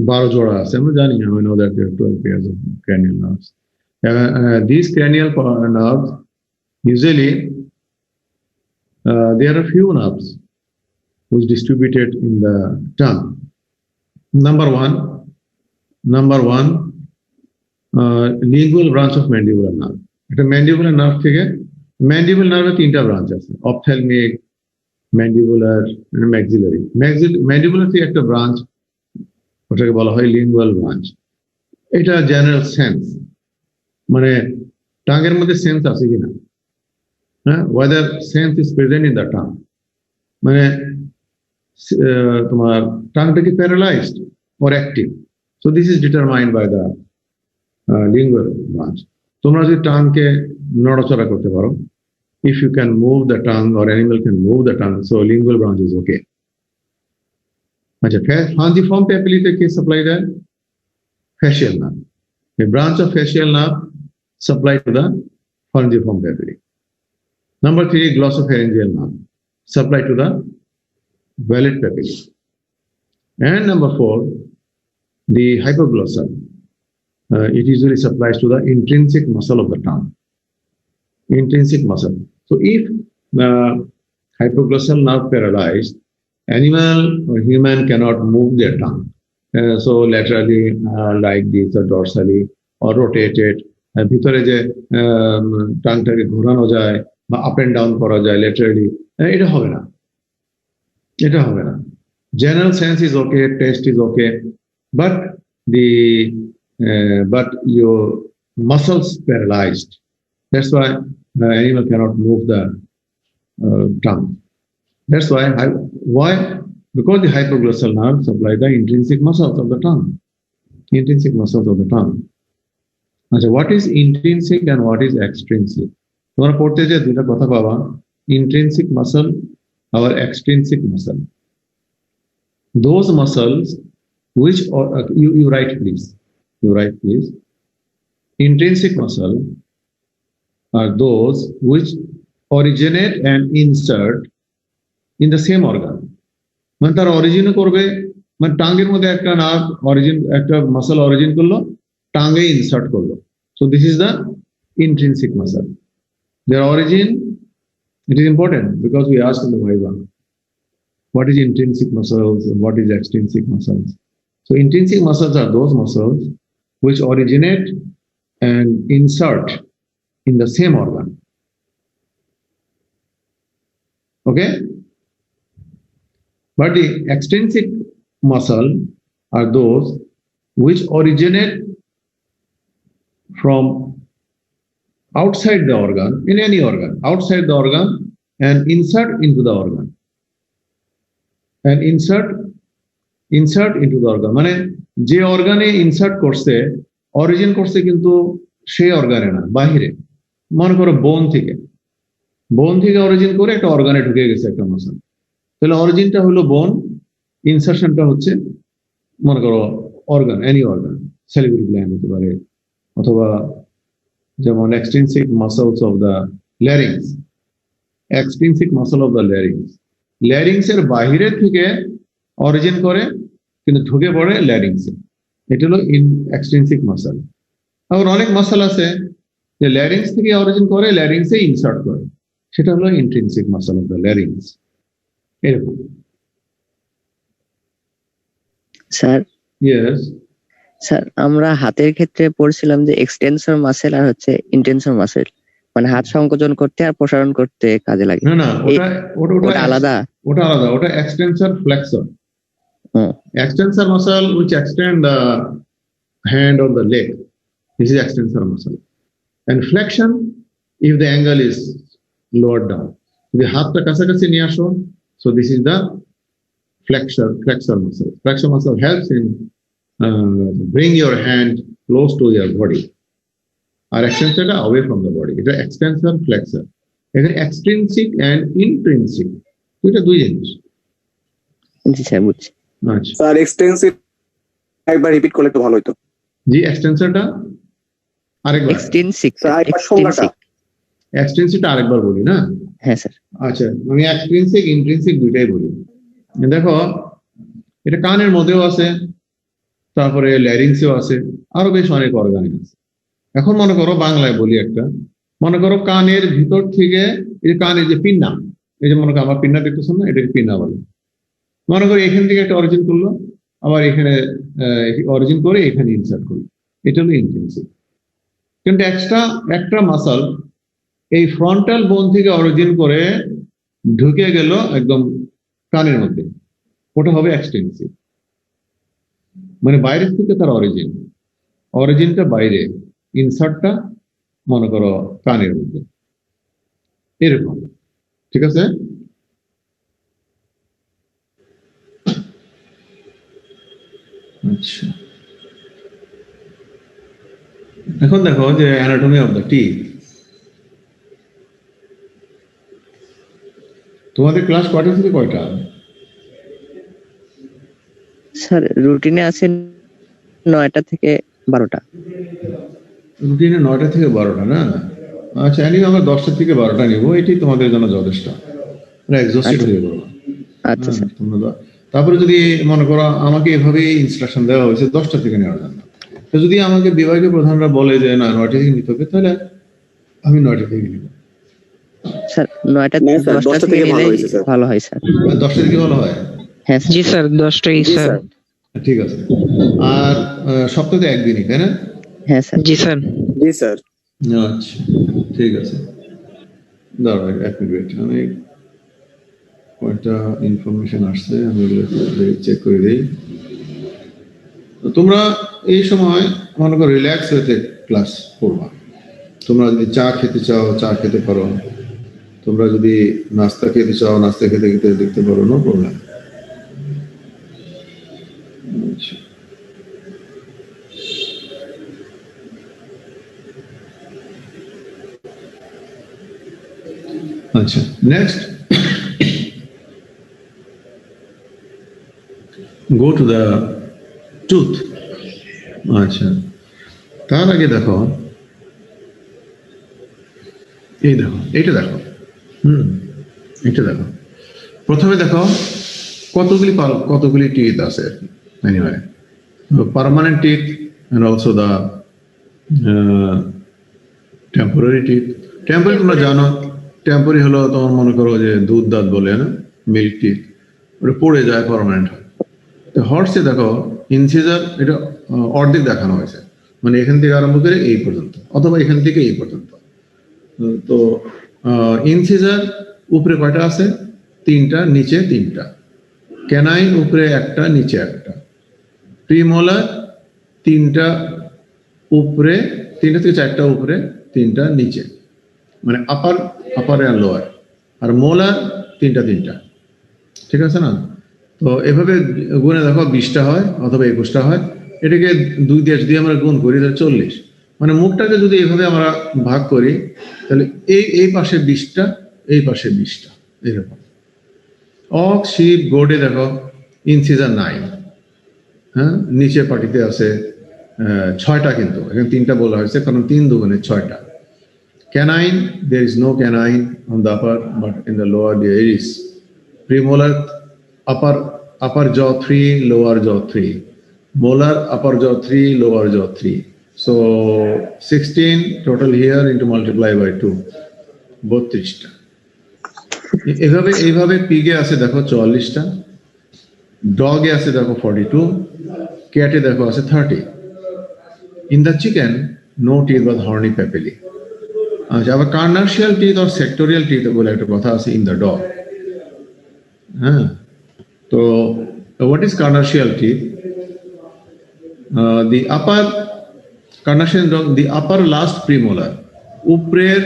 [SPEAKER 5] 12 জোড়া আছে, আমরা জানি। I know that there are 12 pairs of cranial nerves. These cranial nerves, usually, there are a few nerves which distributed in the tongue. Number one, lingual branch of mandibular nerve. It's a mandibular nerve থেকে, mandibular nerve তিনটা branch আছে, ophthalmic, mandibular and maxillary. Mandibular থেকে একটা branch, ওটাকে বলা হয় lingual branch. এটা general sense, মানে টাঙ্গের মধ্যে সেন্স আছে কিনা, whether sense is present in the tongue, মানে তোমার tongue কি paralyzed or active. So this is determined by the lingual branch. তোমরা যদি টাংকে নড়াচড়া করতে পারো, if you can move the tongue or animal can move the tongue, so lingual branch is okay. আচ্ছা, fungiform papillae তে কি supply দেয়? Facial nerve. A branch of facial nerve supply to the fungiform papillae. Number 3, glossopharyngeal nerve, supply to the velvet papillae. And number 4, the hypoglossal. It usually supplies to the intrinsic muscle of the tongue. Intrinsic muscle. So if the hypoglossal nerve paralyzed, animal or human cannot move their tongue. So laterally, like this, or dorsally, or rotated. ভিতরে যে টাংটাকে ঘোরানো যায় বা up and down করা যায় laterally, এটা হবে না। General sense is okay, taste is okay, but your muscles paralyzed. That's why the animal cannot move the tongue. That's why? Because the hypoglossal nerve supply the intrinsic muscles of the tongue. Intrinsic muscles of the tongue. So what is intrinsic and what is extrinsic? তোমরা পড়তে যে দুইটা কথা পাবা, intrinsic muscle or extrinsic muscle. Those muscles which you write please. You write please. Intrinsic muscle are those which originate and insert in the same organ. মানে তার origin করবে, মানে টাঙ্গের মধ্যে একটা নার্ভ অরিজিন, একটা মাসল অরিজিন করলো, টাঙ্গে insert করলো। So this is the intrinsic muscle. Their origin, it is important because we asked in the Viva, what is intrinsic muscles and what is extrinsic muscles? So intrinsic muscles are those muscles which originate and insert in the same organ. Okay? But the extrinsic muscle are those which originate from outside the organ, in any organ, outside the organ, and insert into the organ. And insert into the organ. মানে যে অর্গানে insert করছে, origin করছে কিন্তু সেই অর্গানে না, বাহিরে। মনে করো বোন থেকে অরিজিন করে একটা অর্গানে ঢুকে গেছে একটা মাসল। তাহলে অরিজিনটা হলো বোন, ইনসারশনটা হচ্ছে মনে করো অর্গান, এনি অর্গান, সেলিব্রি গ্ল্যান্ড হতে পারে, অথবা যেমন extrinsic muscles of the larynx, extrinsic muscle of the larynx, larynx এর বাহিরে থেকে অরিজিন করে কিন্তু ঢুকে পড়ে ল্যারিংসে, এটা হলো এক্সট্রিনসিক মাসল। আবার অনেক মাসল আছে যে ল্যারিংস থেকে অরিজিন করে ল্যারিংসে ইনসার্ট করে, সেটা হলো intrinsic muscle of the larynx. এরকম।
[SPEAKER 4] স্যার,
[SPEAKER 5] ইয়েস
[SPEAKER 4] স্যার আমরা হাতের ক্ষেত্রে পড়ছিলাম যে এক্সটেনসর মাসেল আর হচ্ছে ইন্টেনসর মাসেল, মানে হাত সংকোচন করতে আর প্রসারণ করতে কাজে লাগে।
[SPEAKER 5] না
[SPEAKER 4] ওটা আলাদা,
[SPEAKER 5] ওটা extensor flexor. Extensor muscle which extend the hand or the leg, this is extensor muscle. And flexion if the angle is lowered down, the হাতটা কাছাকাছি নিয়ে আসো, so this is the flexor muscle. Flexor muscle helps in bring your hand close to your body, or extensor away from the body. It is extensor flexor. It is extrinsic and intrinsic. এটা দুই জিনিস।
[SPEAKER 4] জি sir, বুঝছি।
[SPEAKER 5] আচ্ছা
[SPEAKER 2] sir extensive একবার repeat করলে তো ভালো হতো।
[SPEAKER 5] জি, এক্সটেনসরটা আরেকবার, এক্সটেনসিভটা আরেকবার বলি না?
[SPEAKER 4] হ্যাঁ স্যার।
[SPEAKER 5] আচ্ছা, আমি এক্সট্রিনসিক ইন্ট্রিনসিক দুইটাই বলি। দেখো, এটা কানের মধ্যেও আছে, তারপরে ল্যারিংসেও আছে, আরো বেশ অনেক অর্গানে আছে। এখন মনে করো বাংলায় বলি একটা, মনে করো কানের ভিতর থেকে, এই কানের যে পিন্না, এই যে মনে করো আমার পিন্না দেখতেছো না, এটাকে পিন্না বলে। মনে করো এখান থেকে একটা অরিজিন করলো, আবার এখানে অরিজিন করে এখানে ইনসার্ট করলো, এটা হলো ইন্ট্রিনসিক। কিন্তু একটা মাসল এই ফ্রন্টাল বোন থেকে অরিজিন করে ঢুকে গেল একদম কানের মধ্যে, ওটা হবে এক্সটেনসিভ। মানে বাইরের থেকে তার অরিজিনটা বাইরে, ইনসার্টটা মনে করো কানের মধ্যে, এরকম। ঠিক আছে? আচ্ছা, এখন দেখো যে অ্যানাটমি অফ দ্য টিথ। তোমাদের ক্লাস কয়টা থেকে কয়টা?
[SPEAKER 4] স্যার রুটিনে আছে 9টা থেকে 12টা।
[SPEAKER 5] রুটিনে 9টা থেকে 12টা না? আচ্ছা, আমরা 10টা থেকে 12টা নিব, এটাই তোমাদের জন্য যথেষ্ট। এক্সস্টেড হয়ে যাবো।
[SPEAKER 4] আচ্ছা স্যার।
[SPEAKER 5] তারপরে যদি মনে করো আমাকে এভাবে ইনস্ট্রাকশন দেওয়া হয়েছে 10টা থেকে নেওয়ার জন্য, তো যদি আমাকে বিভাগীয় প্রধানরা বলে যে না 9টা থেকে নিতে হবে, তাহলে আমি 9টা থেকে নিব।
[SPEAKER 4] স্যার 9টা 10টা থেকে নিলে ভালো হয় স্যার।
[SPEAKER 5] 10টা থেকে ভালো হয়?
[SPEAKER 4] হ্যাঁ জি স্যার, 10টাই স্যার।
[SPEAKER 5] ঠিক আছে। আর সপ্তাহে একদিনই, তাই না?
[SPEAKER 4] হ্যাঁ স্যার। জি স্যার।
[SPEAKER 2] জি স্যার।
[SPEAKER 5] আচ্ছা, ঠিক আছে। দাঁড়াও এক মিনিট, আমি কয়টা ইনফরমেশন আসছে আমি চেক করে দিই। তোমরা এই সময় মনে করো রিল্যাক্স হতে ক্লাস করবা। তোমরা যদি চা খেতে চাও চা খেতে পারো, তোমরা যদি নাস্তা খেতে চাও নাস্তা খেতে খেতে দেখতে পারো, নো প্রবলেম। আচ্ছা, next go to the tooth. আচ্ছা, তার আগে দেখো, এই দেখো, এটা দেখো, এটা দেখো। প্রথমে দেখো কতগুলি টিথ আছে। Anyway, permanent teeth and also the temporary teeth. Temporary তোমরা জানো, টেম্পোরারি হলো তোমার মনে করো যে দুধ দাঁত বলে না, মিল্ক টিথ, ওটা পড়ে যায়, পার্মানেন্ট হয়। তো হর্সে দেখো ইনসিজার, এটা অর্ধেক দেখানো হয়েছে, মানে এখান থেকে আরম্ভ করে এই পর্যন্ত, অথবা এখান থেকে এই পর্যন্ত। তো ইনসিজার উপরে কয়টা আছে? 3টা, নিচে 3টা। ক্যানাইন উপরে 1টা, নিচে 1টা। প্রিমোলার 3টা উপরে, 3টা থেকে 4টা উপরে, 3টা নিচে, মানে আপার অ্যান্ড লোয়ার। আর মোলার 3টা, ঠিক আছে না? তো এভাবে গুণে দেখো 20টা হয় অথবা 21টা হয়। এটাকে 2 দিয়ে আমরা গুণ করি, তাহলে 40। মানে মুখটাকে যদি এইভাবে আমরা ভাগ করি, তাহলে এই পাশে 20টা, এই পাশে 20টা, এরকম। অক, শিপ, গোডে দেখো ইনসিজার 9, হ্যাঁ, নিচে পাটিতে আছে 6টা, কিন্তু এখানে 3টা বলা হয়েছে কারণ 3 দুগুণে 6টা। Canine, there is no canine on the upper, but in the lower there is. Premolar, upper jaw 3, lower jaw 3. Molar, upper jaw 3, lower jaw 3. So 16 total here into multiply by 2, 32টা। এইভাবে পিগে আছে দেখো 44টা, ডগে আছে দেখো 42, ক্যাটে দেখো আছে 30। In the chicken, no teeth but horny papillae. আচ্ছা, আবার কার্নার্সিয়াল টিথ আর সেক্টোরিয়াল টিথ বলে একটা কথা আছে ইন দ্য ডগ। হ্যাঁ, তো what is carnassial teeth? The upper carnassial dog, the upper last premolar, উপরের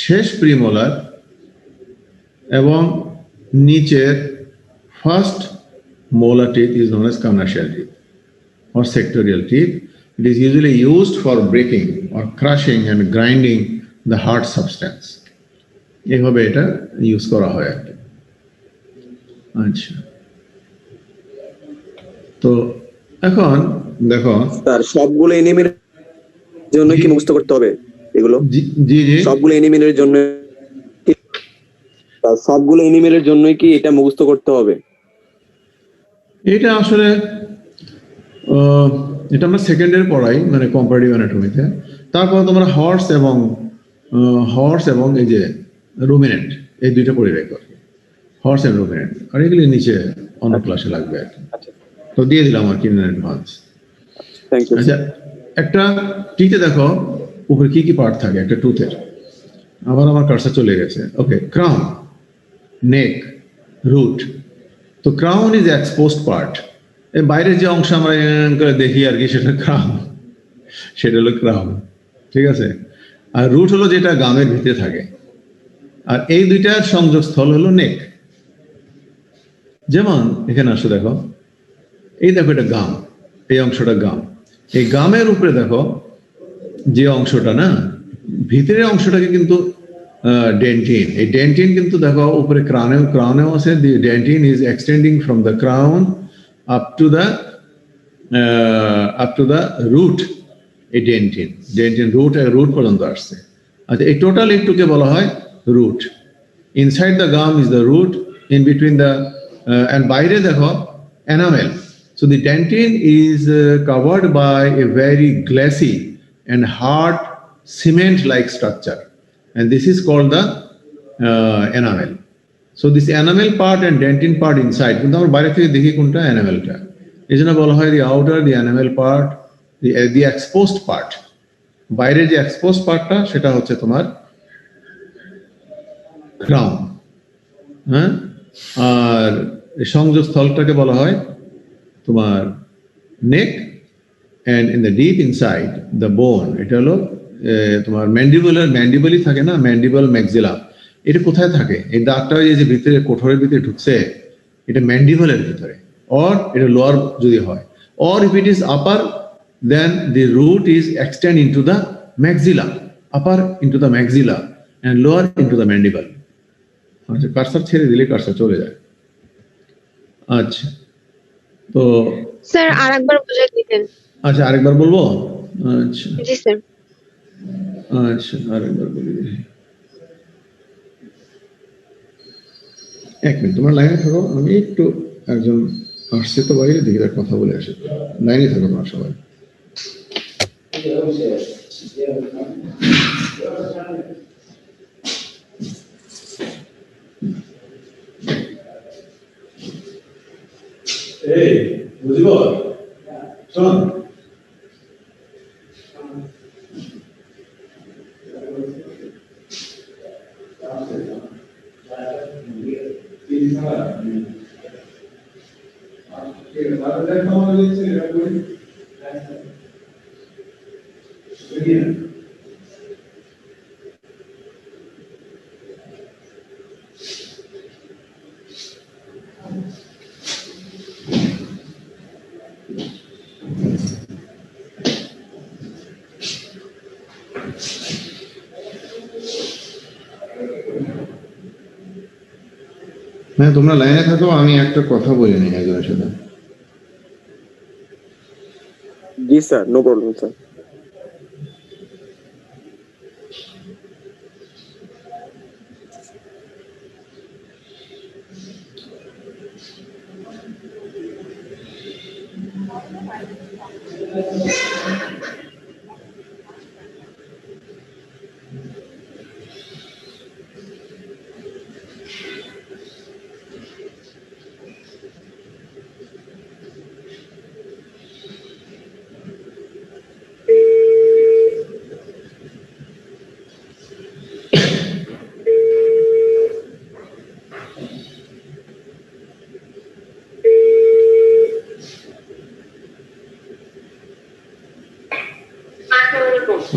[SPEAKER 5] শেষ প্রিমোলার এবং নিচের first molar teeth is known as carnassial teeth or sectorial teeth. It is usually used for breaking or crushing and grinding the hard substance. এইভাবে এটা use করা হয় আর কি। আচ্ছা, তো এখন দেখো
[SPEAKER 2] স্যার, সবগুলো এনিমির জন্য কি মুখস্থ করতে হবে এগুলো?
[SPEAKER 5] জি জি,
[SPEAKER 2] সবগুলো এনিমির জন্য, সবগুলো এনিমির জন্যই কি এটা মুখস্থ করতে হবে?
[SPEAKER 5] এটা আসলে এটা আমরা সেকেন্ড ইয়ার পড়াই, মানে কম্পারেটিভ অ্যানাটমিতে। তারপর তোমরা হর্স এবং এই যে রুমিনেন্ট, এই দুইটা পড়ে রেখো, হর্স এন্ড রুমিনেন্ট। আর এগুলি নিচে অন্য ক্লাসে লাগবে আর কি। তো দিয়ে দিলাম আর কি ইন অ্যাডভান্স।
[SPEAKER 2] Thank you.
[SPEAKER 5] আচ্ছা, একটা টিতে দেখো উপরে কি কি পার্ট থাকে একটা টুথের। আবার আমার কার্সার চলে গেছে। ওকে, ক্রাউন, নেক, রুট। তো ক্রাউন ইজ এক্সপোজড পার্ট, এই বাইরের যে অংশ আমরা করে দেখি আর কি, সেটা ক্রাউন, সেটা হলো ক্রাউন, ঠিক আছে। আর রুট হলো যেটা গামের ভিতরে থাকে, আর এই দুইটার সংযোগস্থল হলো নেক। যেমন এখানে আসো দেখো, এই দেখো এটা গাম, এই অংশটা গাম। এই গামের উপরে দেখো যে অংশটা না, ভিতরের অংশটাকে কিন্তু ডেন্টিন। এই ডেন্টিন কিন্তু দেখো উপরে ক্রাউনেও আছে। The dentine is extending from the crown up to the root. এই ডেন্টিন রুট পর্যন্ত আসছে। আচ্ছা, এই টোটাল একটুকে বলা হয় root. Inside the gum is the root, in between the and বাইরে দেখো enamel. So the dentin is covered by a very glassy and hard cement-like structure, and this is called the enamel. So this enamel part and dentin part inside, কিন্তু আমরা বাইরে থেকে দেখি কোনটা এনামেলটা, এই জন্য বলা হয় the outer, the enamel part, the exposed part. বাইরে যে exposed পার্টটা সেটা হচ্ছে তোমার ক্রাউন, হ্যাঁ। আর সংযোগ স্থলটাকে বলা হয় তোমার neck, and in the deep inside the bone, এটা হলো তোমার ম্যান্ডিবলই থাকে না, ম্যান্ডিবল ম্যাক্সিলা, এটা কোথায় থাকে? এই দাগটা এই যে ভিতরে কোঠরের ভিতরে ঢুকছে, এটা ম্যান্ডিবলের ভিতরে, অর এটা লোয়ার যদি হয়, or if it is upper, then the root is extend into the maxilla, upper into the maxilla and lower into the mandible. আচ্ছা, কার্সার ছেড়ে দিলে কার্সার চলে যায়। আচ্ছা, তো
[SPEAKER 7] স্যার আরেকবার বুঝিয়ে দিতেন।
[SPEAKER 5] আচ্ছা আরেকবার বলবো? আচ্ছা
[SPEAKER 7] জি স্যার।
[SPEAKER 5] আচ্ছা আরেকবার বলি। এক মিনিট তোমরা লাইনে থাকো, আমি একটু একজন আসছে তো বাইরে, দেখি তার কথা বলে আসে। লাইনে থাকো তোমরা সবাই। এই বুঝিব শোন, হ্যাঁ তোমরা লাইনে থাকো, আমি একটা কথা বলে নিই একজনের সাথে।
[SPEAKER 2] জি স্যার, নো প্রবলেম স্যার।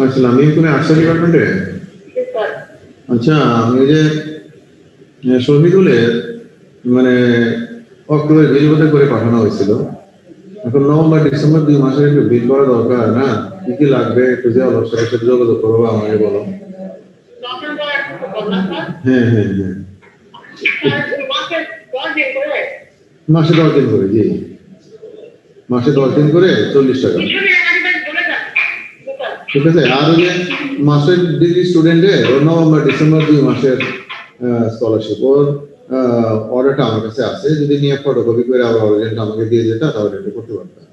[SPEAKER 5] আসসালাম, আমি তুমি আর্টস ডিপার্টমেন্টে? আচ্ছা, আমি যে শহীদুলের মানে অক্টোবর বিলবোধে করে পাঠানো হয়েছিল, এখন নভেম্বর ডিসেম্বর 2 মাসের একটু বিল করা দরকার না? কি কি লাগবে একটু যে অবশ্যই সাথে যোগাযোগ করবো, আমাকে বলো। হ্যাঁ হ্যাঁ হ্যাঁ, মাসে 10 দিন করে। জি, মাসে 10 দিন করে 40 টাকা। ঠিক আছে। আর ওই যে মাস্টার ডিগ্রি স্টুডেন্টের নভেম্বর ডিসেম্বর 2 মাসের স্কলারশিপ, ওর অর্ডারটা আমার কাছে আছে, যদি নিয়ে ফটোকপি করে আবার অরিজিনালটা আমাকে দিয়ে যেটা, তাহলে এটা করতে পারতাম।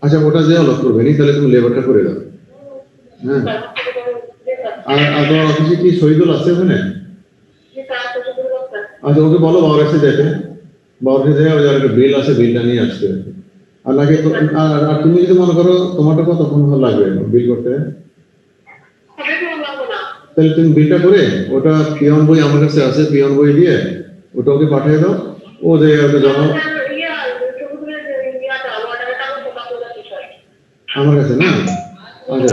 [SPEAKER 5] আচ্ছা, ওটা যে অলগ করবে নি, তাহলে তুমি লেবারটা করে দাও। হ্যাঁ, আর তোমার অফিসে কি শহীদুল আছে ওখানে? আচ্ছা, ওকে বলো বাবার কাছে দেখে, বাবার কাছে একটা বিল আছে, বিলটা নিয়ে আসতে। আর নাকি আর তুমি যদি মনে করো তোমারটা কতক্ষণ লাগবে বিল করতে, তাহলে তুমি বিলটা করে ওটা পিয়ন বই আমার কাছে আছে, পিয়ন বই দিয়ে ওটা ওকে পাঠিয়ে দাও, ও যে জমা আমার কাছে না। আচ্ছা,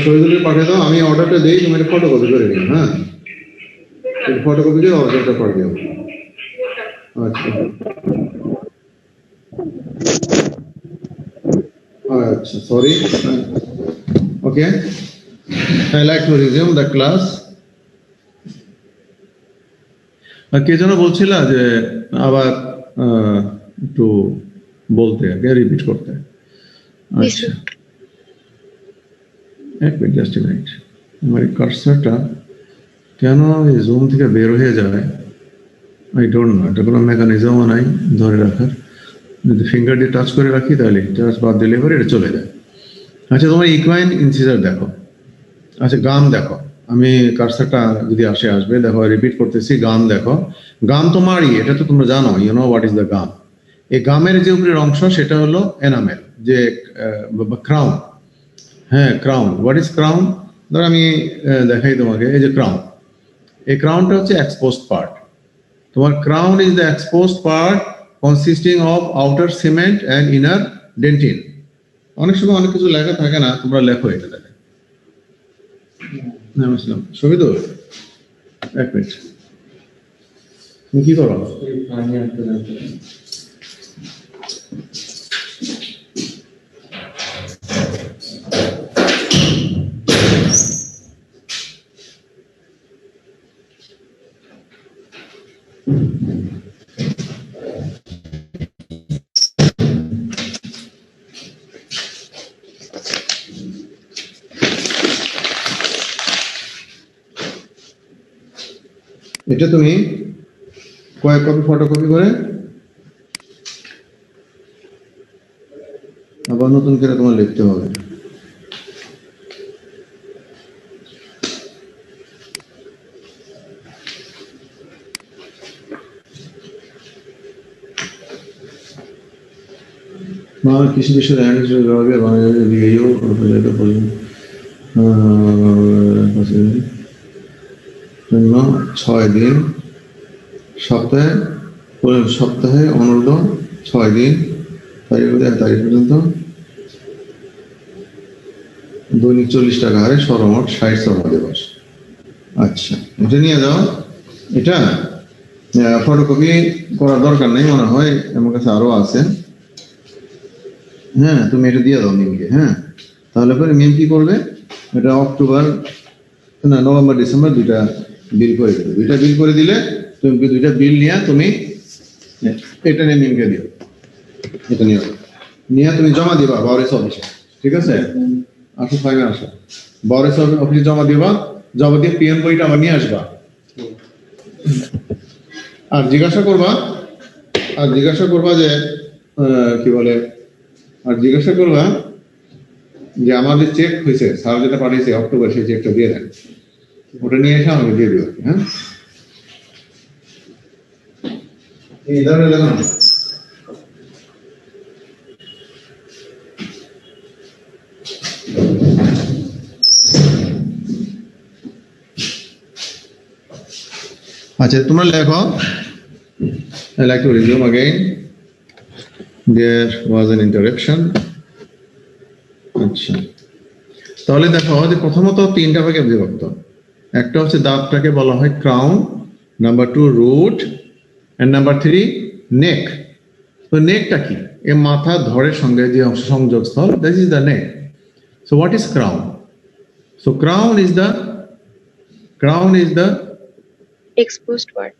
[SPEAKER 5] শহীদুলকে পাঠিয়ে দাও, আমি অর্ডারটা দিই, তুমি একটা ফটোকপি করে নিও। হ্যাঁ, ফটোকপি দিয়ে অর্ডারটা পাঠিয়ে দাও। আচ্ছা আচ্ছা, sorry. Okay, I like to resume the class. কে যেন বলছিল যে আবার একটু বলতে, রিপিট করতে। আচ্ছা, এক মিনিট, জাস্ট এ মিনিট। আমার কার্সারটা কেন এই জুম থেকে বের হয়ে যায়, আই ডোন্ট নো। এটা কোনো মেকানিজমও নাই ধরে রাখার। যদি ফিঙ্গার দিয়ে টাচ করে রাখি তাহলে টাচ বাদ দিলে পরে এটা চলে যায়। আচ্ছা, তোমার ইকুয়াইন ইনসিজার দেখো। আচ্ছা, গাম দেখো, আমি কার্সারটা যদি আসবে, দেখো রিপিট করতেছি। গাম দেখো, গাম তোমারই, এটা তো তোমরা জানো, you know what is the gum. এই গামের যে উপরের অংশ সেটা হলো এনামেল, যে ক্রাউন। হ্যাঁ, ক্রাউন। What is crown? ধর আমি দেখাই তোমাকে, এই যে ক্রাউন, এই ক্রাউনটা হচ্ছে এক্সপোজড পার্ট। তোমার crown is the exposed part consisting of outer cement and inner dentin অনেক সময় অনেক কিছু লেখা থাকে না, তোমরা লেখো এটা দেখে। না বুঝলাম, শহীদুল এক মিনিট, তুমি কি করো? এটা তুমি কয়েক কপি ফটোকপি করে আবার নতুন করে তোমার লিখতে হবে। বাংলা কৃষি বিষয়ের আইনজীবী বিভাগে বাংলাদেশের বিএইও জন্য 6 দিন, সপ্তাহে অনূর্ধ্ব 6 দিন, তারিখ পর্যন্ত দৈনিক 40 টাকা হারে সর্বমোট 60 শ্রম দিবস। আচ্ছা, এটা নিয়ে যাও। এটা ফটোকপি করার দরকার নেই মনে হয়, আমার কাছে আরো আছে। হ্যাঁ, তুমি এটা দিয়ে দাও মিমকে। হ্যাঁ, তাহলে পরে মিম কি করবে, এটা নভেম্বর ডিসেম্বর দুইটা বিল করে দেবে। দুইটা বিল করে দিলে তুমি দুইটা বিল নিয়ে তুমি এটা নিয়ে মিমকে দিও, এটা নিয়ে তুমি জমা দিবা বাউরেস অফিসে। ঠিক আছে, আসো ফাইভে আসো, বাউরেস অফিসে জমা দিবা। জমা দিয়ে পিএন বইটা আবার নিয়ে আসবা। আর জিজ্ঞাসা করবা যে কি বলে, আর জিজ্ঞাসা করবা যে আমাদের চেক হয়েছে, স্যার যেটা পাঠিয়েছে অক্টোবর, সেই চেকটা দিয়ে দেন। ওটা নিয়ে এসে আমাকে দিয়ে দিও। হ্যাঁ, এই ধরনের লেখা। আচ্ছা, তোমরা লেখো। I like to resume again. There was an interruption. আচ্ছা, তাহলে দেখো যে প্রথমত 3টা ভাগে বিভক্ত। একটা হচ্ছে দাঁতটাকে বলা হয় crown, number 2 root, and number 3 neck. তো নেকটা কি? এ মাথা ধরের সঙ্গে যে অংশ সংযোগস্থল, this is the neck. So what is crown? So crown is the
[SPEAKER 7] exposed part.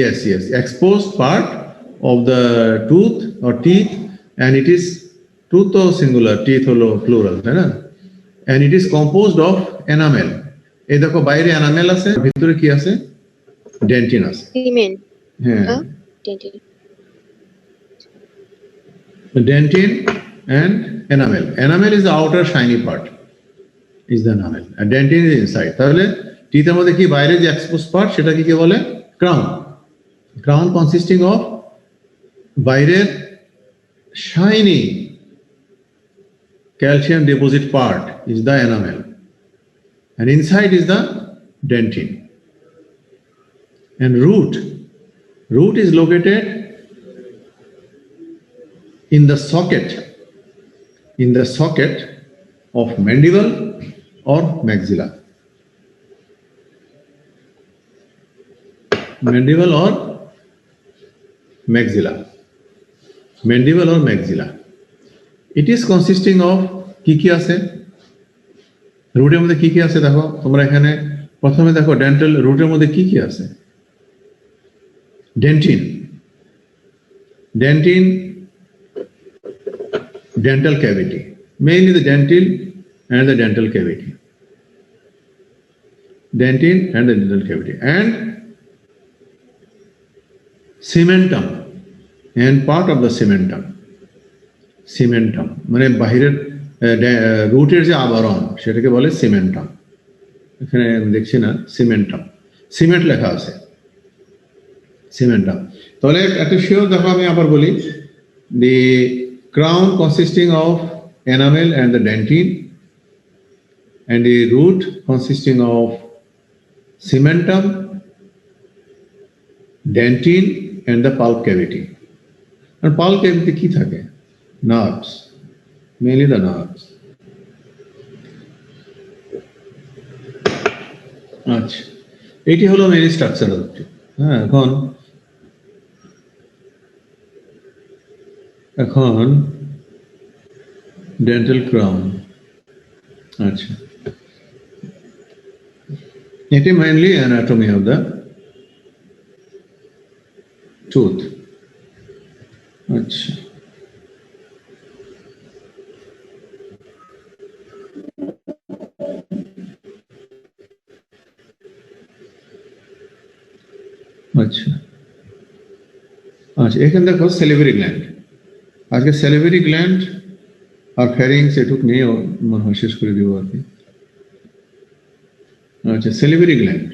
[SPEAKER 5] yes, exposed part of the tooth or teeth, and it is tooth or singular, teeth holo plural, তাই না? And it is composed of enamel. এই দেখো বাইরে enamel আছে, ভিতরে কি আছে? Dentine আছে।
[SPEAKER 7] Cement.
[SPEAKER 5] হ্যাঁ,
[SPEAKER 7] Dentin.
[SPEAKER 5] dentin and enamel. Enamel is the outer shiny part, is the enamel, and dentin is inside. তাহলে টিথের মধ্যে কি বাইরে যে এক্সপোজ পার্ট, সেটাকে কি বলে? ক্রাউন। ক্রাউন কনসিস্টিং অফ বাইরের shiny calcium deposit part is the enamel, and inside is the dentin. And root is located in the socket of mandible or maxilla. Mandible or maxilla. It is consisting of কি আছে? রুটের মধ্যে কি আছে দেখো তোমরা এখানে। প্রথমে দেখো ডেন্টাল রুটের মধ্যে কি আছে? Dentine, dental cavity, mainly the dentin and the dental cavity. Dentin and the dental cavity, and cementum and part of the cementum. মানে বাহিরের রুটের যে আবরণ, সেটাকে বলে সিমেন্টাম। এখানে দেখছি না সিমেন্টাম, সিমেন্ট লেখা আছে সিমেন্টাম। তাহলে একটা শিওর দেখো, আমি আবার বলি, দি crown consisting of enamel and the dentin, and the root consisting of cementum, dentin and the pulp cavity. And pulp cavity কি থাকে? Nerves. mainly the nerves. আচ্ছা, এটি হলো মেইন স্ট্রাকচার। হ্যাঁ, এখন ডেন্টাল ক্রাউন। আচ্ছা, এটি mainly anatomy of the tooth. আচ্ছা, আচ্ছা আচ্ছা, এখানে দেখো সেলিভারি গ্ল্যান্ড। আজকে সেলিভারি গ্ল্যান্ড আর ফ্যারিংস এটুক নিয়ে মনে হয় শেষ করে দিব আর কি। আচ্ছা, সেলিভারি গ্ল্যান্ড।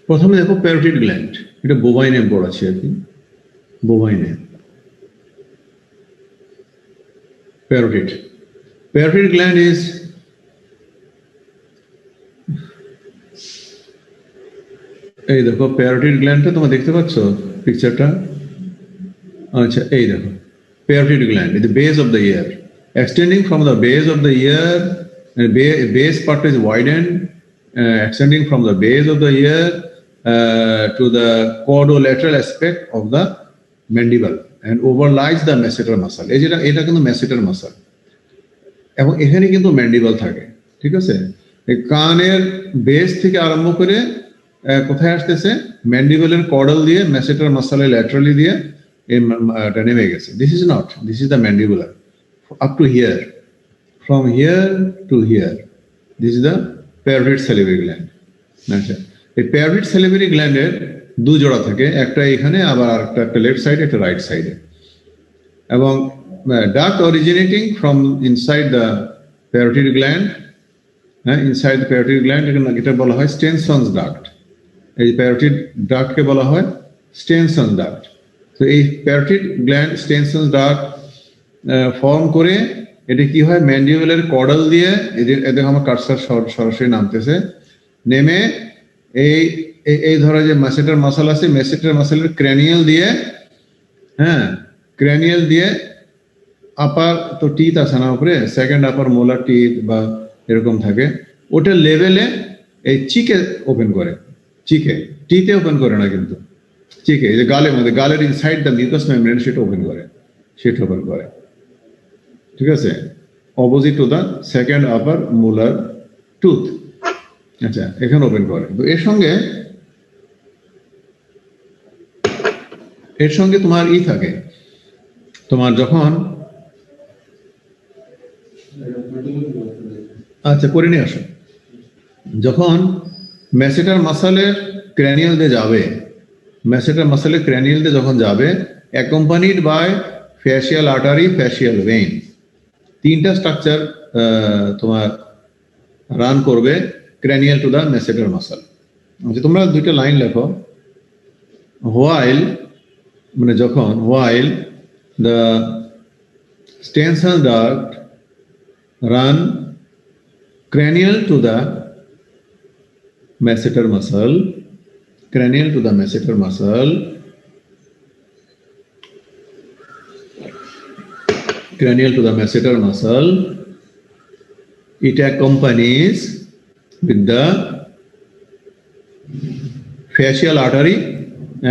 [SPEAKER 5] প্রথমে দেখো প্যারোটিড গ্ল্যান্ড, এটা বোবাইনে পড়াচ্ছি আর কি। বোবাইনে প্যারোটিড, প্যারোটিড গ্ল্যান্ড ইজ এই দেখো প্যারোটিড গ্ল্যান্ডটা তোমরা দেখতে পাচ্ছ পিকচারটা। আচ্ছা, এই দেখো parotid gland is the base of the year, extending from the base of the ear, and base part is widened, extending from the base of the ear to the caudolateral aspect of the mandible and overlies the masseter muscle. এটা কিন্তু masseter muscle, এবং এখানে কিন্তু mandible থাকে। ঠিক আছে, এই কানের বেস থেকে আরম্ভ করে কোথায় আসতেছে, ম্যান্ডিবলের কর্ডল দিয়ে ম্যাসেটার মাসলে ল্যাটারালি দিয়ে এটা নেমে গেছে। This is not, this is the mandibular up to here, from here to here. This is the parotid salivary gland. আচ্ছা, এই parotid salivary gland এর দু জোড়া থাকে, একটা এখানে আবার একটা লেফট সাইডে একটা রাইট সাইডে, এবং duct originating from inside the parotid gland, inside the parotid gland এটা বলা হয় Stenson's duct। এই parotid duct কে বলা হয় Stenson's duct। তো এই parotid gland Stenson's duct form করে এটা কি হয়, ম্যান্ডিবুলার কর্ডল দিয়ে এদের আমার কার্সার সরাসরি নামতেছে, নেমে এই ধরো যে ম্যাসেটার মাসল আছে, ম্যাসেটার মাসলের ক্র্যানিয়াল দিয়ে, হ্যাঁ ক্র্যানিয়াল দিয়ে আপার তো টিথ আছে না উপরে, সেকেন্ড আপার মোলার টিথ বা এরকম থাকে, ওটা লেভেলে এই চিকে ওপেন করে, চিকে, টিতে ওপেন করে না কিন্তু চিকে, এই যে গালের মধ্যে, গালের ইনসাইড দ্য মিউকাস মেমব্রেন সেটা ওপেন করে, সেটা ওপেন করে। ঠিক আছে, opposite to the second upper molar tooth. আচ্ছা, এখানে ওপেন করে। তো এর সঙ্গে তোমার থাকে, তোমার যখন আচ্ছা করে নিয়ে আসো, যখন ম্যাসেটার মাসলের ক্র্যানিয়াল দিয়ে যাবে, ম্যাসেটার মাসলের ক্র্যানিয়াল দিয়ে যখন যাবে, accompanied by facial artery, facial vein, তিনটা স্ট্রাকচার তোমার রান করবে cranial to the masseter muscle. তোমরা দুইটা লাইন লেখো, হোয়াইল মানে যখন, while the Stenson's duct run cranial to the masseter muscle, cranial to the masseter muscle, cranial to the masseter muscle, it accompanies with the facial artery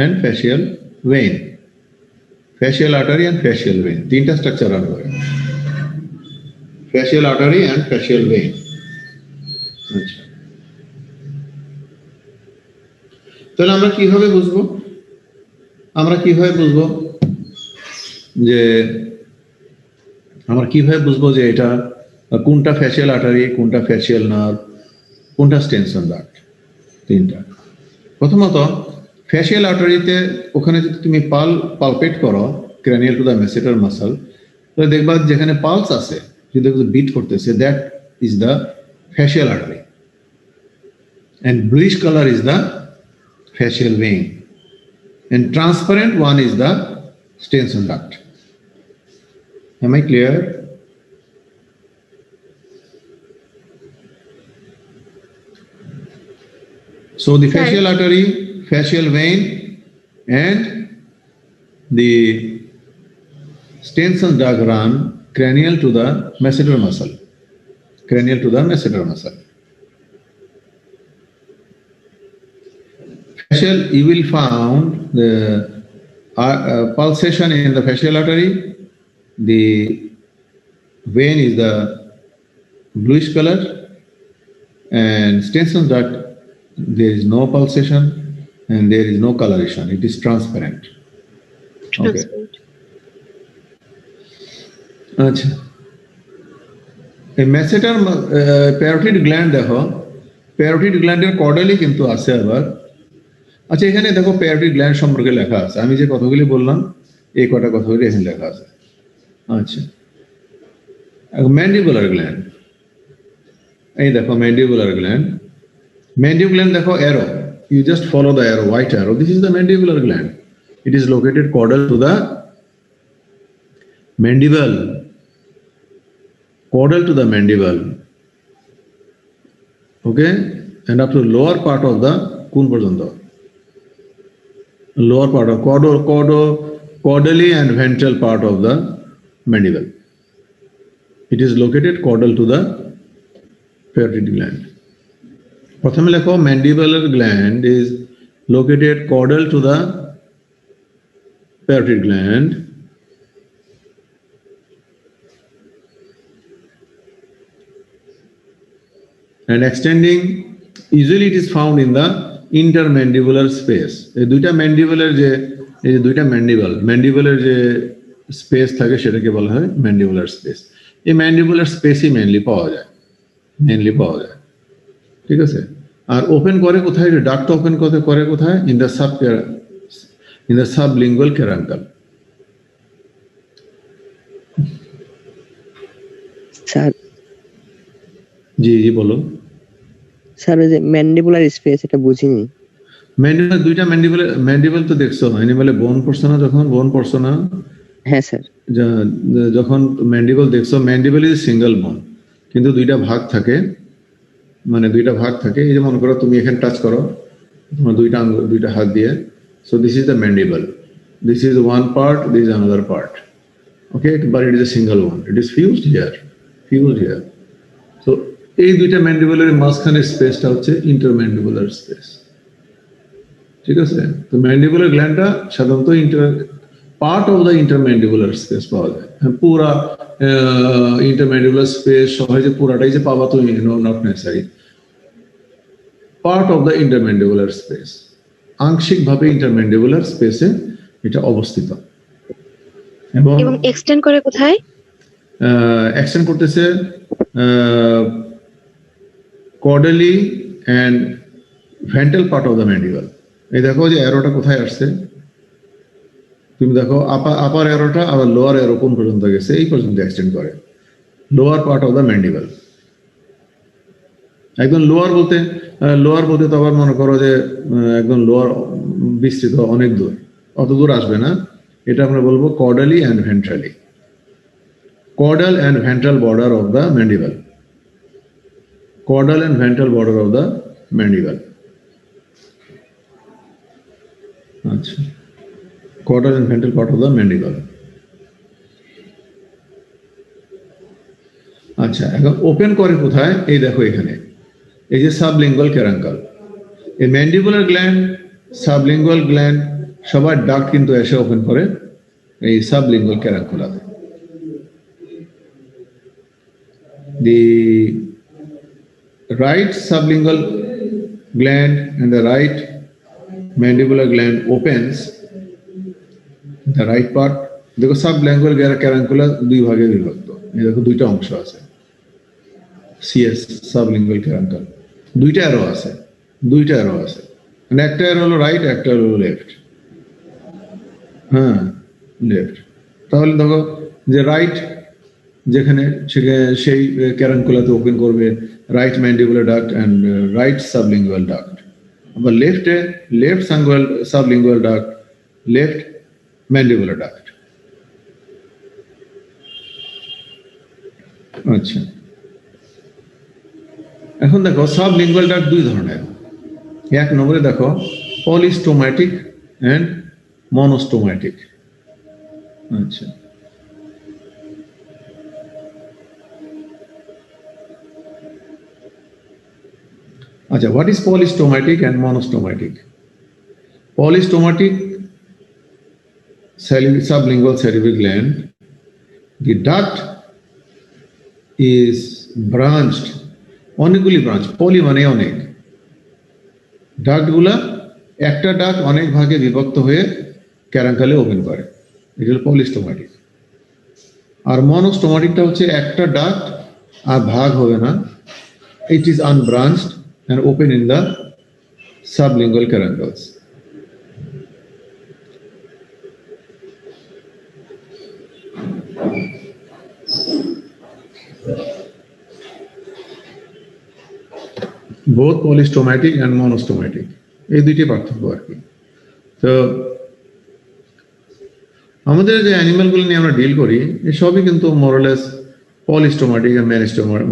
[SPEAKER 5] and facial vein, facial artery and facial vein, তিনটা structure run করে, facial artery and facial vein। আচ্ছা, তাহলে আমরা কিভাবে বুঝবো, যে এটা কোনটা ফ্যাসিয়াল আর্টারি, কোনটা ফ্যাসিয়াল নার্ভ, কোনটা স্টেনসন ডাক্ট? তিনটা। প্রথমত ফ্যাসিয়াল আর্টারিতে ওখানে যদি তুমি পালপেট করো cranial to the masseter muscle, তাহলে দেখবা যেখানে পালস আছে, যদি বিট করতেছে, that is the facial artery, and bluish color is the facial vein, and transparent one is the Stenson duct. Am I clear? So the facial artery, facial vein and the Stenson's duct run cranial to the masseter muscle. Cranial to the masseter muscle. Facial, you will found the pulsation in the facial artery. The vein is the bluish color, and Stenson's duct, there is no pulsation and there is no coloration. It is transparent. Okay. আচ্ছা, এই ম্যাসেটার parotid gland দেখো, parotid গ্ল্যান্ডের কর্ডালি কিন্তু আছে আবার। আচ্ছা, এখানে দেখো parotid gland সম্পর্কে লেখা আছে, আমি যে কথাগুলি বললাম এই কটা কথাগুলি এখানে লেখা আছে। আচ্ছা, ম্যান্ডিবুলার গ্ল্যান্ড, এই দেখো ম্যান্ডিবুলার গ্ল্যান্ড। ম্যান্ডিবুলার গ্ল্যান্ড দেখো arrow, you just follow the arrow, white arrow. This is the mandibular gland. It is located caudal to the mandible. Caudal to the mandible. Okay? And up to lower part of the kun porjonto. Lower part of caudally and ventral part of the mandible. It is located caudal to the parotid gland. প্রথমে লেখো mandibular gland is located caudal to the parotid gland. And extending, usually it is found in the intermandibular space. এই দুইটা mandibular যে এই যে দুইটা mandibular যে space থাকে সেটাকে বলা হয় ম্যান্ডিবুলার স্পেস। এই ম্যান্ডিবুলার স্পেসই মেইনলি পাওয়া যায়, ঠিক আছে। আর ওপেন করে কোথায়, ডাক্ট ওপেন করে কোথায়, ইন দ্য সাবলিঙ্গুয়াল ক্যারাঙ্কাল।
[SPEAKER 4] স্যার,
[SPEAKER 5] জি বলো
[SPEAKER 4] স্যার ওই যে ম্যান্ডিবুলার স্পেস, এটা বুঝিনি।
[SPEAKER 5] ম্যান্ডিবুলার দুইটা ম্যান্ডিবল তো দেখছো, অ্যানিমালে বোন পড়ছো না, যখন বোন পড়ছো না,
[SPEAKER 4] হ্যাঁ স্যার,
[SPEAKER 5] যখন ম্যান্ডিবল দেখছো, ম্যান্ডিবল ইজ সিঙ্গেল বোন, কিন্তু দুইটা ভাগ থাকে, মানে দুইটা ভাগ থাকে। এই যে মনে করো তুমি এখানে টাচ করো তোমার দুইটা হাত দিয়ে, so this is the mandible, this is one part, this is another part, okay, but it is a single one, it is fused here. So এই দুইটা ম্যান্ডিবুলার মাঝখানের স্পেসটা হচ্ছে ইন্টারম্যান্ডিবুলার স্পেস, ঠিক আছে। তো ম্যান্ডিবুলার গ্ল্যান্ডটা সাধারণত part of the intermandibular space পাওয়া যায়। পুরা ইন্টারম্যান্ডিবুলার স্পেস সবাই যে পুরাটাই যে পাবা তুমি, not necessary, part of the intermandibular space, আংশিকভাবে ইন্টারম্যান্ডিবুলার স্পেসে এটা অবস্থিত। এবং
[SPEAKER 7] এক্সটেন্ড করে কোথায়?
[SPEAKER 5] এক্সটেন্ড করতেছে caudally and ventral part of the mandible. এই দেখো যে অ্যারোটা কোথায় আসছে, তুমি দেখো আপার অ্যারোটা আবার লোয়ার অ্যারো কোন পর্যন্ত গেছে, এই পর্যন্ত এক্সটেন্ড করে, lower part of the mandible. একদম লোয়ার বলতে তো আবার মনে করো যে একদম লোয়ার বিস্তৃত অনেক দূর, অত দূর আসবে না, এটা আমরা বলবো caudally and ventrally, caudal and ventral border of the mandible, caudal and ventral border of the mandible. আচ্ছা, caudal and ventral part of the mandible. আচ্ছা, এখন ওপেন করে কোথায়, এই দেখো এখানে, এই যে সাবলিঙ্গুয়াল ক্যারাঙ্কাল, এই ম্যান্ডিবুলার গ্ল্যান্ড, সাবলিঙ্গুয়াল গ্ল্যান্ড সবার ডাক্ট কিন্তু এসে ওপেন করে এই sublingual ক্যারাঙ্কুলাতে। The right sublingual gland and the right mandibular gland opens the right part. দেখো সাবলিঙ্গুয়াল ক্যারাঙ্কুলা দুই ভাগে বিভক্ত, এই দেখো দুইটা অংশ আছে, সিএস সাবলিঙ্গুয়াল ক্যারাঙ্কাল, দুইটা অ্যারো আছে, মানে একটা অ্যারো হলো রাইট, একটা হলো লেফট। হ্যাঁ, লেফট। তাহলে দেখো যে রাইট যেখানে সেই ক্যারাঙ্কুলাতে ওপেন করবে right mandibular duct and right sublingual duct, আবার left sublingual duct, left mandibular duct. আচ্ছা, এখন দেখো সাবলিঙ্গুয়াল ডাক্ট দুই ধরনের। এক নম্বরে দেখো পলিস্টোম্যাটিক অ্যান্ড monostomatic. আচ্ছা, আচ্ছা, what is polystomatic and monostomatic? Polystomatic sublingual salivary gland, the duct is branched, অনেকগুলি ব্রাঞ্চ, পলি মানে অনেক, ডাক্ট গুলা একটা ডাক্ট অনেক ভাগে বিভক্ত হয়ে ক্যারাঙ্কালে ওপেন করে, এটা হলো পলিস্টোমাটিক। আর মনোস্টোমাটিকটা হচ্ছে একটা ডাক্ট আর ভাগ হবে না, it is unbranched and open in the sublingual caruncles. Both polystomatic and monostomatic, এই দুইটি পার্থক্য আর কি। তো আমাদের যে অ্যানিমালগুলো নিয়ে আমরা ডিল করি এই সবই কিন্তু মোরলেস পলিস্টোমাটিক আর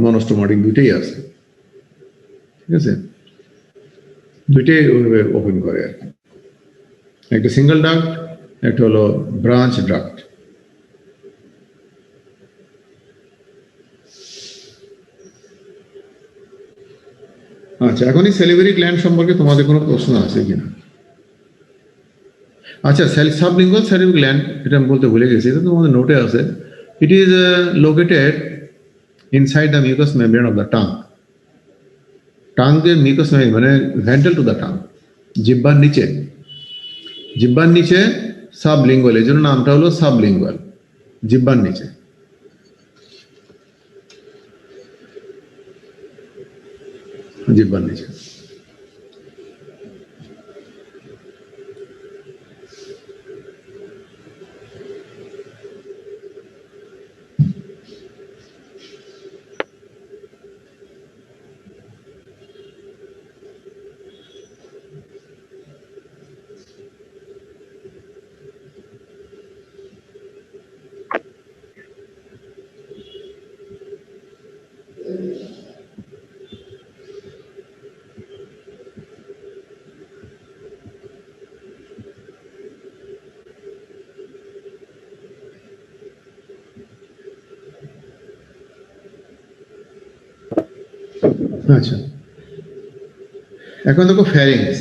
[SPEAKER 5] মনোস্টোমাটিক দুইটাই আছে, ঠিক আছে, দুইটাই ওপেন করে আর কি, একটা সিঙ্গেল ডাক্ট, একটা হলো ব্রাঞ্চ ডাক্ট। আচ্ছা, এখন এই সেলিভারি গ্ল্যান্ড সম্পর্কে তোমাদের কোনো প্রশ্ন আছে কিনা? আচ্ছা, সাবলিঙ্গুয়াল সেলিভারি গ্ল্যান্ড, এটা আমি বলতে ভুলে গেছি, এটা তোমাদের নোটে আছে। It is located inside the mucus membrane of the tongue. Tongue যে মিউকাস মেমব্রেন মানে ভেন্ট্রাল টু দ্য টাং, জিহ্বার নিচে, জিহ্বার নিচে সাবলিঙ্গুয়াল, এই জন্য নামটা হলো সাবলিঙ্গুয়াল, জিহ্বার নিচে। জিহ্বার নিচে। আচ্ছা, এখন দেখো ফ্যারিংস।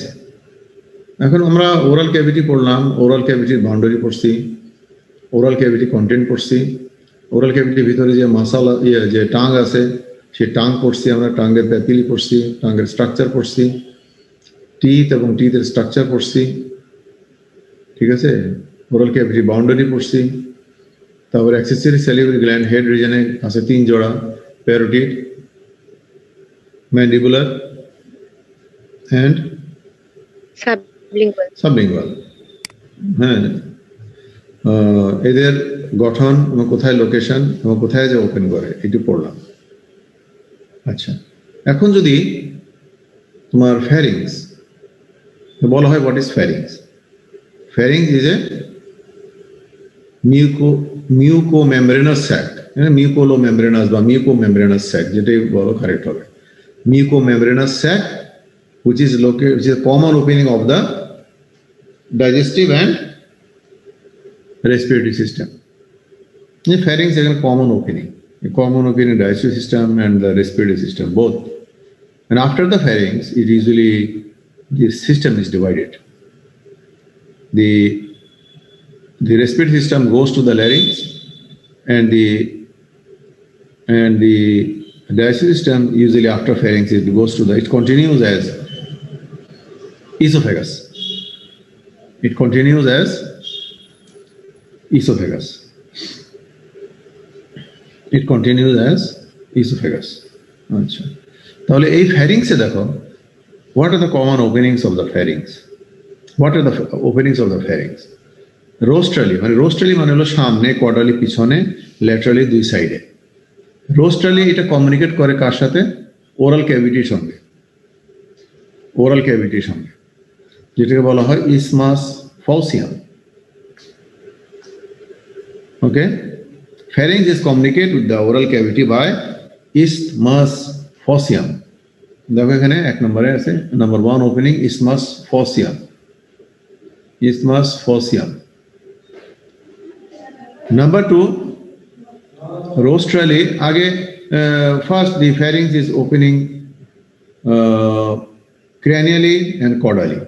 [SPEAKER 5] এখন আমরা ওরাল ক্যাভিটি পড়লাম, ওরাল ক্যাভিটির বাউন্ডারি পড়ছি, ওরাল ক্যাভিটি কন্টেন্ট পড়ছি, ওরাল ক্যাভিটির ভিতরে যে মাসাল যে টাং আছে সেই টাং পড়ছি আমরা, টাঙ্গের প্যাপিলি পড়ছি, টাঙ্গের স্ট্রাকচার পড়ছি, টিথ এবং টিথের স্ট্রাকচার পড়ছি, ঠিক আছে, ওরাল ক্যাভিটি বাউন্ডারি পড়ছি। তারপর অ্যাক্সেসরি সেলিভারি গ্ল্যান্ড হেড রিজনে আছে 3 জোড়া, প্যারোটিড, mandibular and sublingual। হ্যাঁ, এদের গঠন এবং কোথায় লোকেশন এবং কোথায় যে ওপেন করে এটি পড়লাম। আচ্ছা, এখন যদি তোমার ফ্যারিংস বলা হয়, what is pharynx? Pharynx is a mucomembranous sac, mucomembranous বা মিউকোমেমব্রেনাস স্যাক, যেটাই বলো কারেক্ট হবে। Mucomembranous sac, which is a common opening of the digestive and respiratory system. The pharynx is a common opening digestive system and the respiratory system both. And after the pharynx, it usually the system is divided. The respiratory system goes to the larynx, and the digestive system usually after pharynx it continues as esophagus. It continues as esophagus. It continues as esophagus. আচ্ছা, তাহলে এই ফ্যারিংসে দেখো, what are the common openings of the pharynx? What are the openings of the pharynx? Rostrally মানে হলো সামনে, কোয়াড্রালি পিছনে, laterally 2 সাইডে। রোস্টালি এটা কমিউনিকেট করে কার সাথে? ওরাল ক্যাভিটির সঙ্গে, ওরাল ক্যাভিটির সঙ্গে, যেটাকে বলা হয় isthmus faucium. Okay, pharynx is communicate with the oral cavity by isthmus faucium. দেখো এখানে 1 নম্বরে আছে, number 1 opening isthmus faucium. isthmus faucium. Number two, rostrally. First, the pharynx is opening cranially and caudally.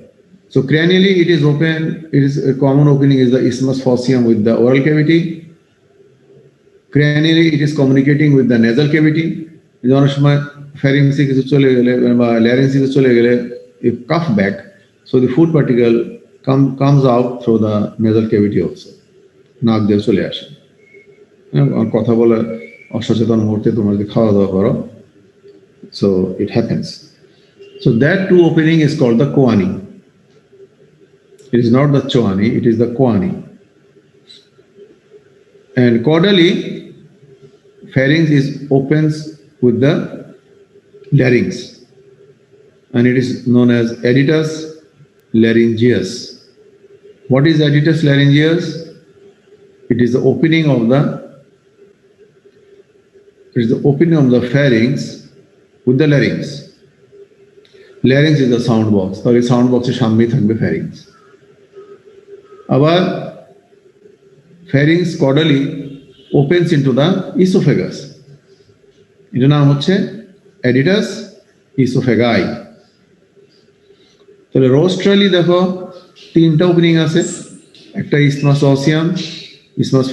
[SPEAKER 5] So cranially, it is open. It is a common opening is the isthmus faucium with the oral cavity. Cranially, it is communicating with the nasal cavity. অনেক সময় pharynx কিছু চলে গেলে বা larynx কিছু চলে গেলে if cough back, so the food particle comes out through the nasal cavity also. নাক দিয়ে চলে আসে। কথা বলে অসচেতন মুহূর্তে তোমরা যদি খাওয়া দাওয়া করো, so it happens. So that two opening is called the choani. It is not the choani, it is the choani. And caudally, pharynx is opens with the larynx, and it is known as adytus laryngeus. What is adytus laryngeus? It is the opening of the pharynx with the larynx. Larynx is the sound box. Or the sound box is সামনেই থাকবে pharynx. আবার pharynx caudally opens into the esophagus. এটার নাম হচ্ছে adytus esophagi. তাহলে rostrally দেখো তিনটা opening আছে, একটা isthmus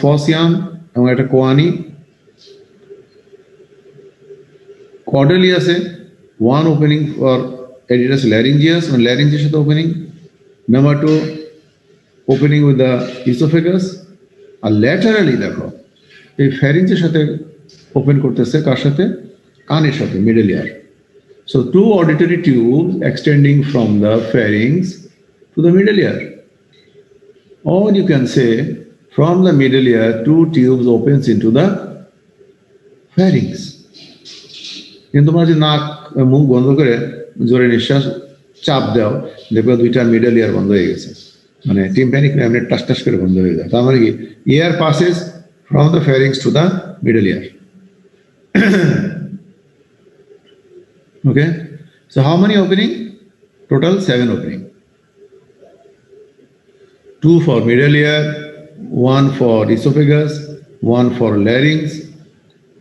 [SPEAKER 5] faucium এবং একটা choani. Caudally আছে one opening for adytus laryngeus, and laryngeus is the opening. Number two, opening with the esophagus. R laterally দেখো এই pharynx-এর সাথে ওপেন করতেছে কার সাথে? কানের সাথে, middle ear. So two auditory tubes extending from the pharynx to the middle ear. Or you can say from the middle ear, two tubes opens into the pharynx. কিন্তু তোমরা যদি নাক মুখ বন্ধ করে জোরে নিঃশ্বাস চাপ দাও, দেখবে দুইটা মিডল ইয়ার বন্ধ হয়ে গেছে, মানে টিম্প্যানিক এমনি টাস টাস করে বন্ধ হয়ে যায়। তার মানে কি air passes from the pharynx to the middle year. Okay, so how many opening? Total 7 opening. 2 for middle ear, 1 for esophagus, 1 for larynx,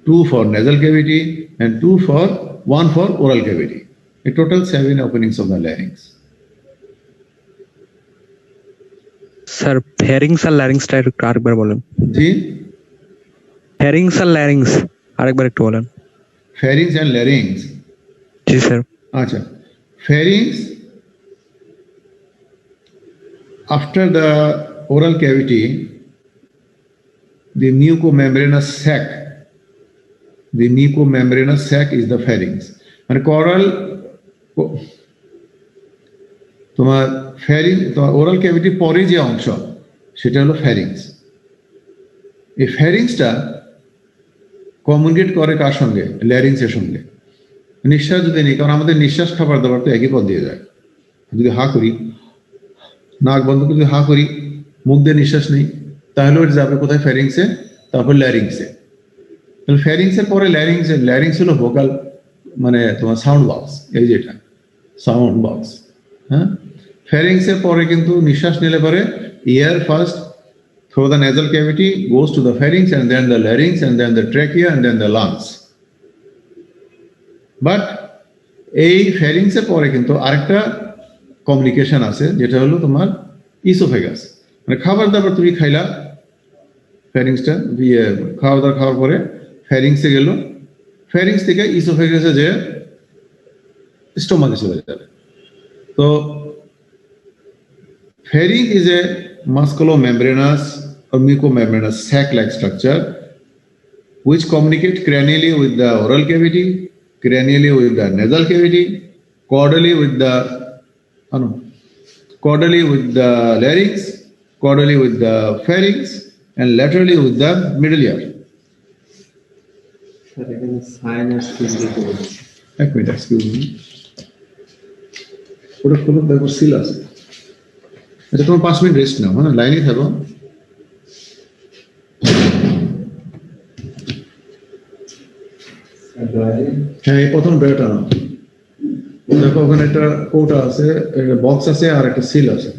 [SPEAKER 5] 2 for nasal cavity, and 1 for oral cavity. A total 7 openings of the larynx.
[SPEAKER 9] Sir pharynx আর ল্যারিংসটা একটু আরেকবার বলেন।
[SPEAKER 5] জি,
[SPEAKER 9] ফ্যারিংস আর larynx আরেকবার একটু বলেন।
[SPEAKER 5] pharynx and larynx.
[SPEAKER 9] G sir.
[SPEAKER 5] Acha. Pharynx, after the oral cavity, the mucomembranous sac is the pharynx. And oral, তোমার pharynx, তোমার oral cavity পরে যে অংশ সেটা হলো pharynx. এই pharynxটা কমিউনিকেট করে কার সঙ্গে? larynx এর সঙ্গে। নিঃশ্বাস যদি নেই, কারণ আমাদের নিঃশ্বাস খাবার দাবার তো একই পথ দিয়ে যায়। যদি হা করি, নাক বন্ধ করে যদি হা করি, মুখ দিয়ে নিঃশ্বাস নেই, তাহলে ওটা যাবে কোথায়? ফ্যারিংসে, তারপর ল্যারিংসে। তাহলে ফ্যারিংসের পরে ল্যারিংস হলো ভোকাল, মানে তোমার সাউন্ড বক্স, এই যেটা সাউন্ড বক্স। হ্যাঁ, ফ্যারিংসের পরে কিন্তু নিঃশ্বাস নিলে পরে air first through the nasal cavity goes to the pharynx, and then the larynx, and then the trachea, and then the lungs. But এই ফ্যারিংসের পরে কিন্তু আরেকটা কমিউনিকেশন আছে, যেটা হলো তোমার ইসোফেগাস। মানে খাবার দাবার তুমি খাইলা, ফ্যারিংসটা খাওয়া দাওয়া খাওয়ার পরে ফ্যারিংসে গেল, ফ্যারিংস থেকে ইসোফেগাসে যে স্টোমাকে চলে যাবে। তো pharynx is a musculomembranous or mucomembranous sac-like structure which communicate cranially with the oral cavity, cranially with the nasal cavity, caudally with the larynx, caudally with the pharynx, and laterally with the middle ear. এক minute, excuse me, ওটা খোলো, দেখো seal আছে। আচ্ছা, তোমার 5 minute rest নাও, হ্যাঁ, লাইনে থাকো। হ্যাঁ, প্রথম ড্রয়ারটা নাও, দেখো ওখানে একটা কৌটা আছে, বক্স আছে, আর একটা সিল আছে।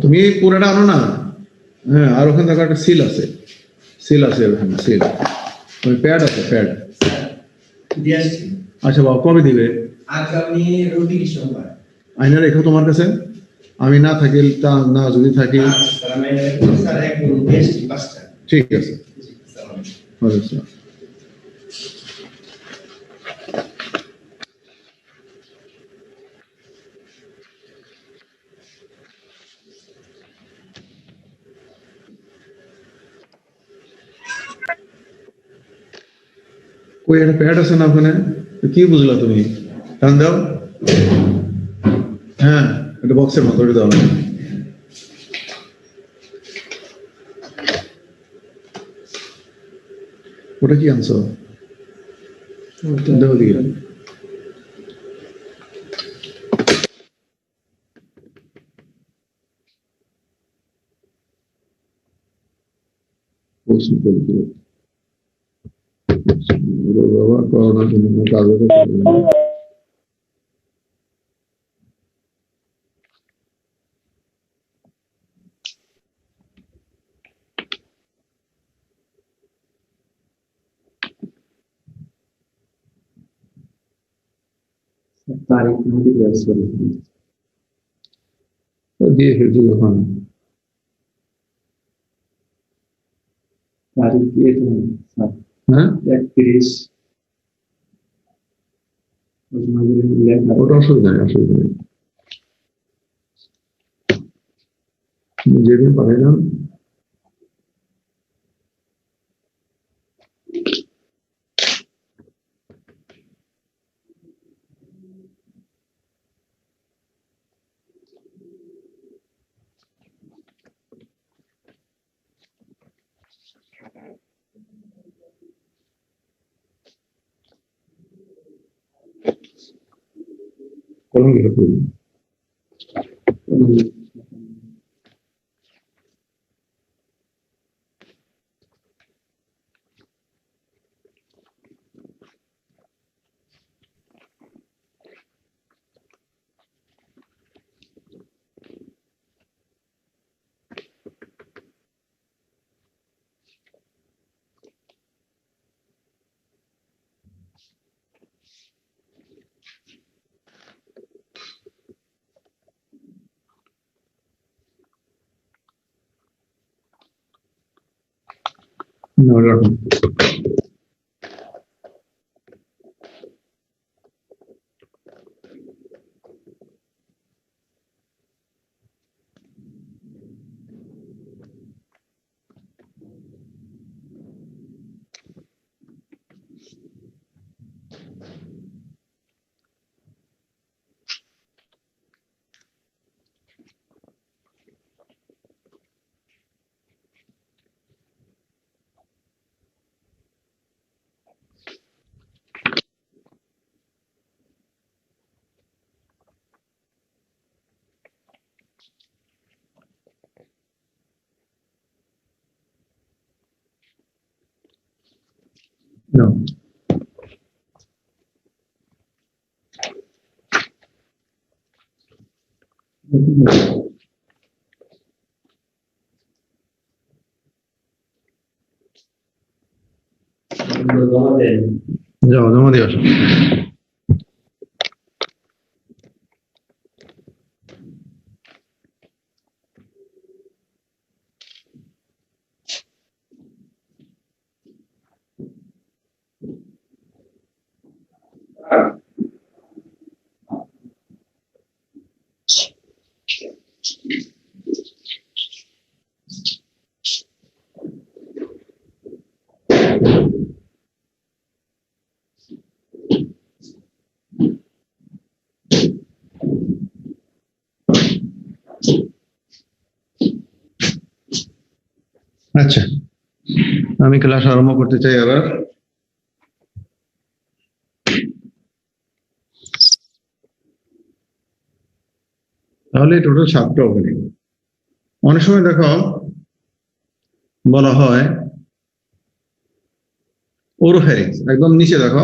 [SPEAKER 5] তুমি পুরোটা আনো না, হ্যাঁ, আর ওখানে দেখো একটা সিল আছে, সিল আছে ওখানে, সিল ওই প্যাড আছে, প্যাড। আচ্ছা বাবা, কবে দিবে?
[SPEAKER 1] আগামী রবি সোমবার।
[SPEAKER 5] আইনা রেখো তোমার কাছে, আমি না থাকি, তা না যদি থাকি, ঠিক আছে। আচ্ছা। ওই একটা প্যাড আছে না ওখানে, কি বুঝলা তুমি? টান দাও, হ্যাঁ, একটা বক্সের মতো দাও না। ওটা কি আনছো? দাও দিকে। বাবা করোনার জন্য কাজ
[SPEAKER 1] তারিখ
[SPEAKER 5] দিয়ে ফেলছি যখন
[SPEAKER 1] তারিখ
[SPEAKER 5] হ্যাঁ,
[SPEAKER 1] 31।
[SPEAKER 5] ওটা অসুবিধা নেই, অসুবিধা নেই। যেদিন পাঠাইলাম কলম গেলে করি। No, রাখুন। No. যাও জমা দিয়ে আসো। আচ্ছা, আমি ক্লাস আরম্ভ করতে চাই আবার। তাহলে টোটাল 7টা ওপেনিং। অনেক সময় দেখো বলা হয় ওরোফ্যারিংস, একদম নিচে দেখো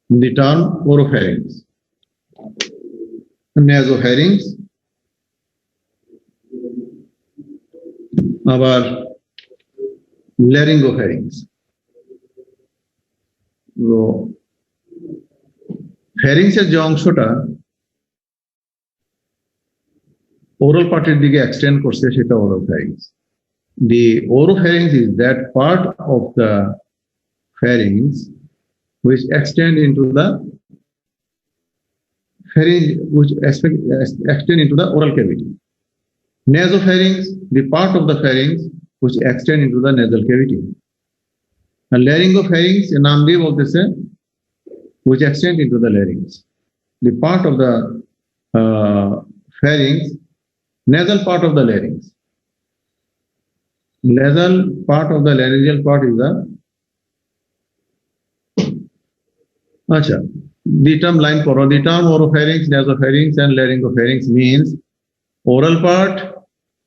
[SPEAKER 5] দি টার্ম ওরোফ্যারিংস, নেজোফ্যারিংস, আবার ল্যারিঙ্গোফ্যারিংস। তো ফ্যারিংসের যে অংশটা ওরাল পার্টের দিকে এক্সটেন্ড করছে সেটা ওরোফ্যারিংস। The oropharynx is that part of the pharynx which extend into the pharynx, which extend into the oral cavity. Nasopharynx, the part of the pharynx which extend into the nasal cavity. And laryngopharynx, नाम भी बोलते से, which extend into the larynx. The part of the pharynx, nasal part of the larynx. Nasal part of the laryngeal part is the the term line for the term oropharynx, nasopharynx and laryngopharynx means oral part,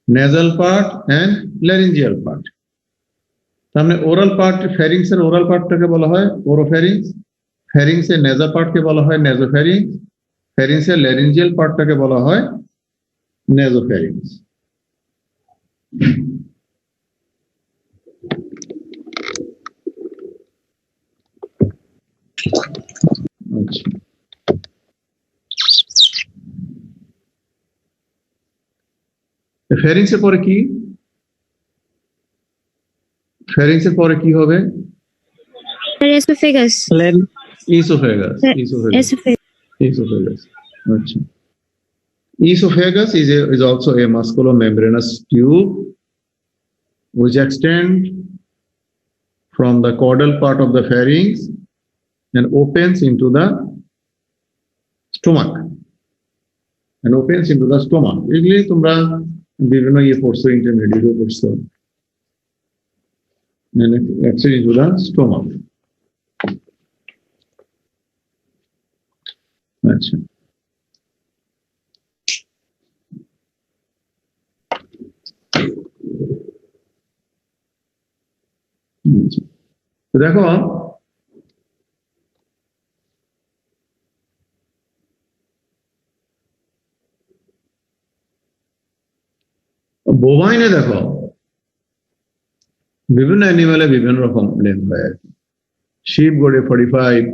[SPEAKER 5] nasal part and laryngeal part. তাহলে oral part pharynx এর oral part টাকে বলা হয় oropharynx, pharynx এর nasal part কে বলা হয় nasopharynx, pharynx এর laryngeal part টাকে বলা হয় nasopharynx. আচ্ছা, ফ্যারিংস এর পরে কি? ফ্যারিংস এর পরে কি হবে?
[SPEAKER 7] এসোফেগাস।
[SPEAKER 5] ইসোফেগাস। আচ্ছা, esophagus is also a musculomembranous tube which extend from the caudal part of the pharynx and opens into the stomach. এগুলি তোমরা বিভিন্ন পড়ছো, ইন্টারমিডিয়েটে পড়ছো। And extend into the stomach. আচ্ছা, দেখো বোভাইনে দেখো বিভিন্ন অ্যানিমালে বিভিন্ন রকম লেন্থ হয় আর কি। শিপ গড়ে 45,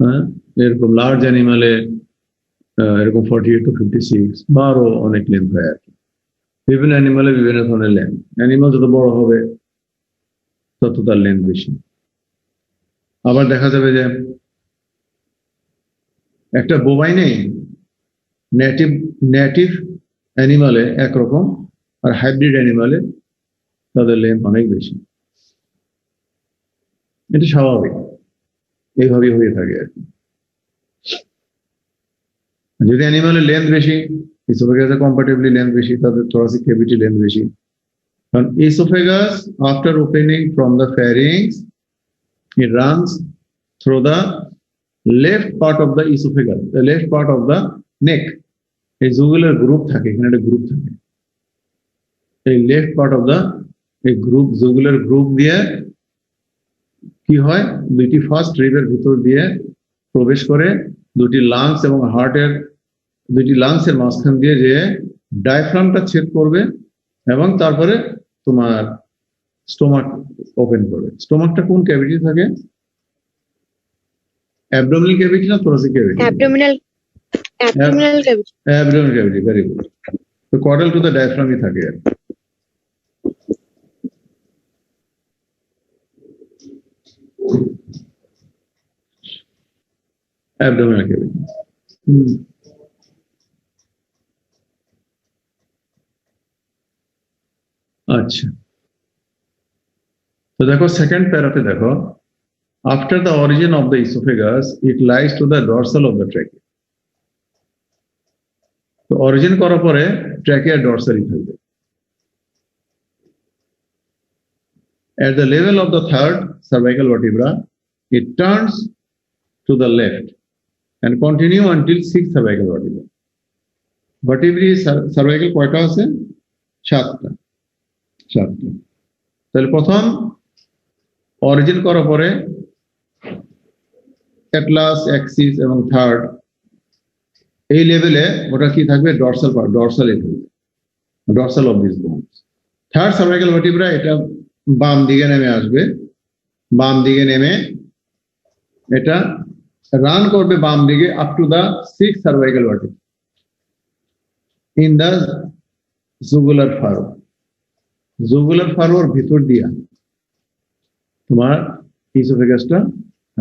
[SPEAKER 5] হ্যাঁ, এরকম লার্জ অ্যানিমালে এরকম 48 to 56 বা আরো অনেক লেন্থ হয় আর কি। বিভিন্ন অ্যানিমালে বিভিন্ন ধরনের লেন্থ। অ্যানিমাল যত বড় হবে তত তার লেন্থ বেশি। আবার দেখা যাবে যে একটা বোভাইনে নেটিভ অ্যানিমালে একরকম, আর হাইব্রিড অ্যানিমালে তাদের লেন্থ অনেক বেশি। এটা স্বাভাবিক, এইভাবেই হয়ে থাকে আর কি। যদি অ্যানিমালের লেন্থ বেশি, ইসোফেগাসে কম্পারেটিভলি লেন্থ বেশি, তাদের thoracic cavity লেন্থ বেশি। কারণ oesophagus after opening from the pharynx, it runs through the left part of the esophagus, the left part of the neck. এই জুগুলার গ্রুপ থাকে, এখানে একটা গ্রুপ থাকে। এই লেফট পার্ট অফ দা এই group, jugular group দিয়ে কি হয়, দুইটি ফার্স্ট রিবের ভিতর দিয়ে প্রবেশ করে দুটি লাংস এবং হার্টের দুইটি লাংসের মাঝখান দিয়ে যে ডায়াফ্রামটা ছেদ করবে এবং তারপরে তোমার স্টোমাক ওপেন করবে। স্টোমাকটা কোন ক্যাভিটি থাকে? অ্যাবডোমিনাল ক্যাভিটি না thoracic cavity?
[SPEAKER 7] Abdominal cavity.
[SPEAKER 5] Abdominal cavity, very good. তো কর্ডাল টু দ্য ডায়াফ্রামই থাকে আর অ্যাবডোমিনাল ক্যাভিটি। আচ্ছা, তো দেখো সেকেন্ড প্যারাতে দেখো, after the origin of the esophagus it lies to the dorsal of the trachea. তো অরিজিন করার পরে ট্র্যাকিয়া ডরসালি থাকবে। At the level of the third cervical vertebra it turns to the left and continue until sixth cervical vertebra. Vertebrae cervical কয়টা আছে? 7টা। তাহলে প্রথম origin করার পরে অ্যাটলাস, অ্যাক্সিস এবং থার্ড, এই লেভেলে ওটা কি থাকবে? ডরসাল পার্ট, ডরসালে থাকবে। dorsal of these bones. Third cervical vertebra এটা বাম দিকে নেমে আসবে, বাম দিকে নেমে এটা রান করবে বাম দিকে up to the sixth cervical vertebra in the jugular furrow. Jugular furrow এর ভিতর দিয়া তোমার ইসোফেগাসটা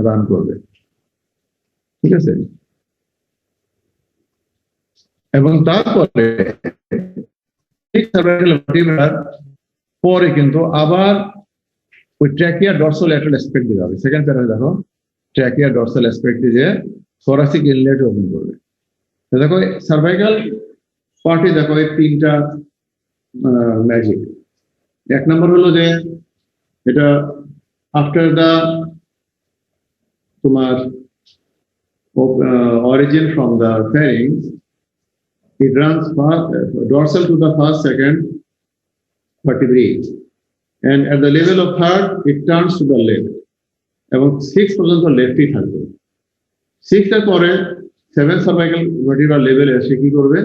[SPEAKER 5] রান করবে, ঠিক আছে? এবং তারপরে পরে কিন্তু আবার ওই ট্র্যাকিয়া ডরসাল ল্যাটারাল অ্যাসপেক্ট দিয়ে যাবে। সেকেন্ড প্যারাগ্রাফে দেখো ট্র্যাকিয়া ডরসাল অ্যাসপেক্ট দিয়ে থোরাসিক ইনলেট ওপেন করবে। তো দেখো সার্ভাইকাল পার্টে দেখো এই তিনটা ম্যাজিক। এক নম্বর হলো যে এটা আফটার দা তোমার origin from the pharynx, it runs dorsal to the first, second vertebrae, and at the level of third, it turns to the left. এবং 6 পর্যন্ত লেফটই থাকবে। 6 এর পরে 7 সার্ভাইকাল ভার্টিব্রা লেভেলে এসে কি করবে?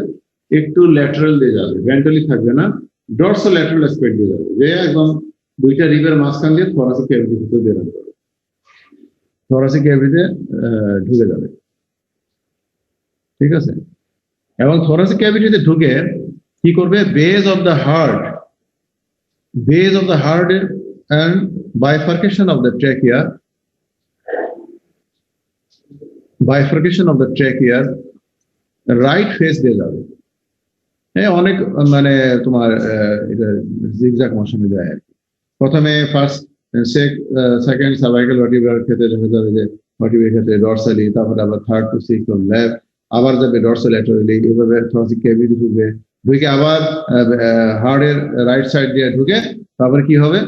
[SPEAKER 5] একটু ল্যাটারাল দিয়ে যাবে, ভেন্ট্রালি থাকবে না, ডরসাল ল্যাটারাল অ্যাসপেক্ট দিয়ে যাবে, যে একদম দুইটা রিবের মাঝখান দিয়ে থোরাসিক ক্যাভিটি ভিতরে বের হবে, থোরাসিক ক্যাভিটিতে ঢুকে যাবে, ঠিক আছে? এবং থোরাসিক ক্যাভিটিতে ঢুকে কি করবে? Base of the heart and bifurcation of the trachea right face দিয়ে যাবে। অনেক মানে তোমার এটা জিগজ্যাগ মোশনে যায় আর কি। প্রথমে ফার্স্ট সেকেন্ড সার্ভাইকাল ভার্টিব্রার ক্ষেত্রে দেখা যাবে যে ভার্টিব্রার ক্ষেত্রে ডরসালি, তারপরে আবার third to six on left, আবার যাবে ডরসাল ল্যাটারালি, এভাবে থোরাসিক ক্যাভিটি ঢুকবে, ঢুকে আবার হার্টের রাইট সাইড দিয়ে ঢুকে তারপরে কি হবে?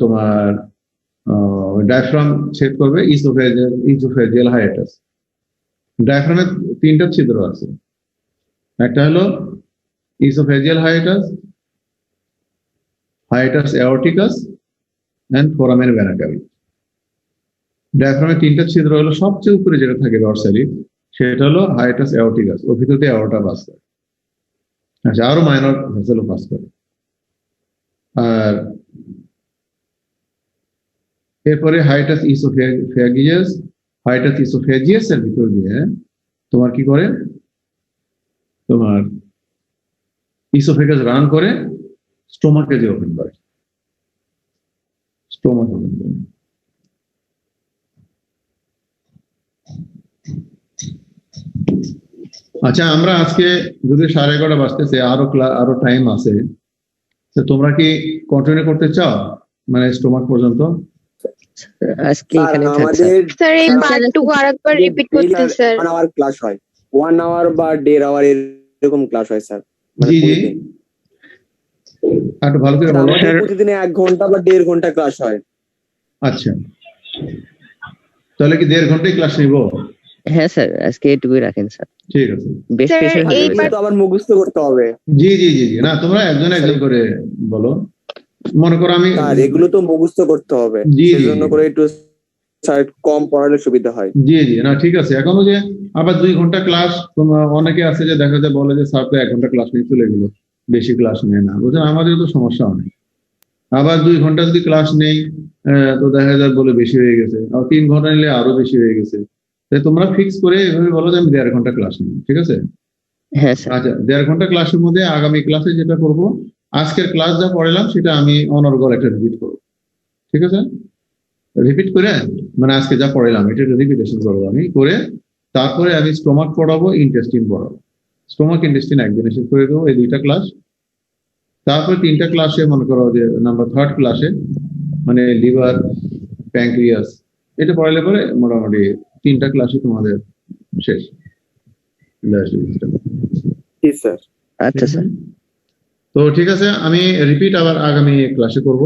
[SPEAKER 5] তোমার ডায়াফ্রাম ছেদ করবে ইসোফেজিয়াল হাইয়াটাস। ডায়াফ্রামে তিনটা ছিদ্র আছে, একটা হলো oesophageal hiatus aorticus and foramen vena cavity. ডায়াফ্রামে তিনটা ছিদ্র হলো, সবচেয়ে উপরে যেটা থাকে ডরসালি সেটা হলো হাইয়াটাস অ্যাওর্টিকাস, ওর ভিতর দিয়ে অ্যাওর্টা পাস করে, আচ্ছা আরো মাইনর ভেসেলও পাস করে। আর এরপরে হাইটাস ইসোফেজিয়াস এর ভিতর দিয়ে তোমার কি করে? তোমার ইসোফেগাস রান করে স্টোমাকে যে ওপেন করে, স্টোমাক ওপেন করে। আচ্ছা, আমরা আজকে যদি 11:30 বাজতেছে, আরো টাইম আছে, তোমরা কি কন্টিনিউ করতে চাও মানে স্টোমাক পর্যন্ত?
[SPEAKER 4] আজকে এখানে
[SPEAKER 2] আমাদের
[SPEAKER 7] স্যার এই পার্টটুকু আরেকবার রিপিট করতে স্যার।
[SPEAKER 2] 1 আওয়ার ক্লাস হয়, 1 আওয়ার বা 1.5 আওয়ার এরকম ক্লাস হয় স্যার।
[SPEAKER 5] জি জি, একটু ভালো করে বলো।
[SPEAKER 2] প্রতিদিন 1 ঘন্টা বা 1.5 ঘন্টা ক্লাস হয়।
[SPEAKER 5] আচ্ছা, তাহলে কি 1.5 ঘন্টায় ক্লাস নিব?
[SPEAKER 4] হ্যাঁ স্যার, আজকে এটুকুই রাখেন স্যার,
[SPEAKER 5] ঠিক আছে।
[SPEAKER 4] বেশ
[SPEAKER 7] স্যার,
[SPEAKER 4] পেশেন্ট
[SPEAKER 7] এই
[SPEAKER 4] হবে।
[SPEAKER 2] তো আবার মুখস্থ করতে হবে।
[SPEAKER 5] জি জি জি জি, না তোমরা একজন করে বলো। মনে করো আমি
[SPEAKER 2] আর এগুলো তো মুখস্থ করতে হবে,
[SPEAKER 5] জি, জি,
[SPEAKER 2] সেজন্য করে একটু স্যার কম পড়ালে সুবিধা হয়।
[SPEAKER 5] জি জি, না ঠিক আছে। এখনো যে আবার 2 ঘন্টা ক্লাস, তোমরা অনেকে আছে যে দেখা যায় বলে যে স্যার তো 1 ঘন্টা ক্লাস নিয়ে চলে গেলো, বেশি ক্লাস নেয় না, বুঝলেন? আমাদের তো সমস্যা অনেক। আবার 2 ঘন্টা যদি ক্লাস নেই তো দেখা যায় বলে বেশি হয়ে গেছে, আর 3 ঘন্টা নিলে আরো বেশি হয়ে গেছে। তাই তোমরা ফিক্স করে এভাবে বলো যে আমি 1.5 ঘন্টা ক্লাস নিই, ঠিক আছে?
[SPEAKER 4] হ্যাঁ স্যার।
[SPEAKER 5] আচ্ছা, 1.5 ঘন্টা ক্লাসের মধ্যে আগামী ক্লাসে যেটা করব, আজকের ক্লাস যা পড়ালাম সেটা আমি অনর্গল একটা রিপিট করবো, ঠিক আছে? রিপিট করে মানে আজকে যা পড়ালাম এটা রিপিটেশন করবো আমি, করে তারপরে আমি স্টোমাক পড়াবো, ইন্টেস্টিন পড়াবো। স্টোমাক ইন্টেস্টিন একদিনে শেষ করে দেবো, এই 2টা ক্লাস। তারপরে 3টা ক্লাসে মনে করো যে নাম্বার 3rd ক্লাসে মানে লিভার, প্যাঙ্ক্রিয়াস এটা পড়ালে পরে মোটামুটি 3টা ক্লাসই তোমাদের শেষ।
[SPEAKER 2] জি স্যার।
[SPEAKER 4] আচ্ছা স্যার,
[SPEAKER 5] তো ঠিক আছে, আমি রিপিট আবার আগামী ক্লাসে করব,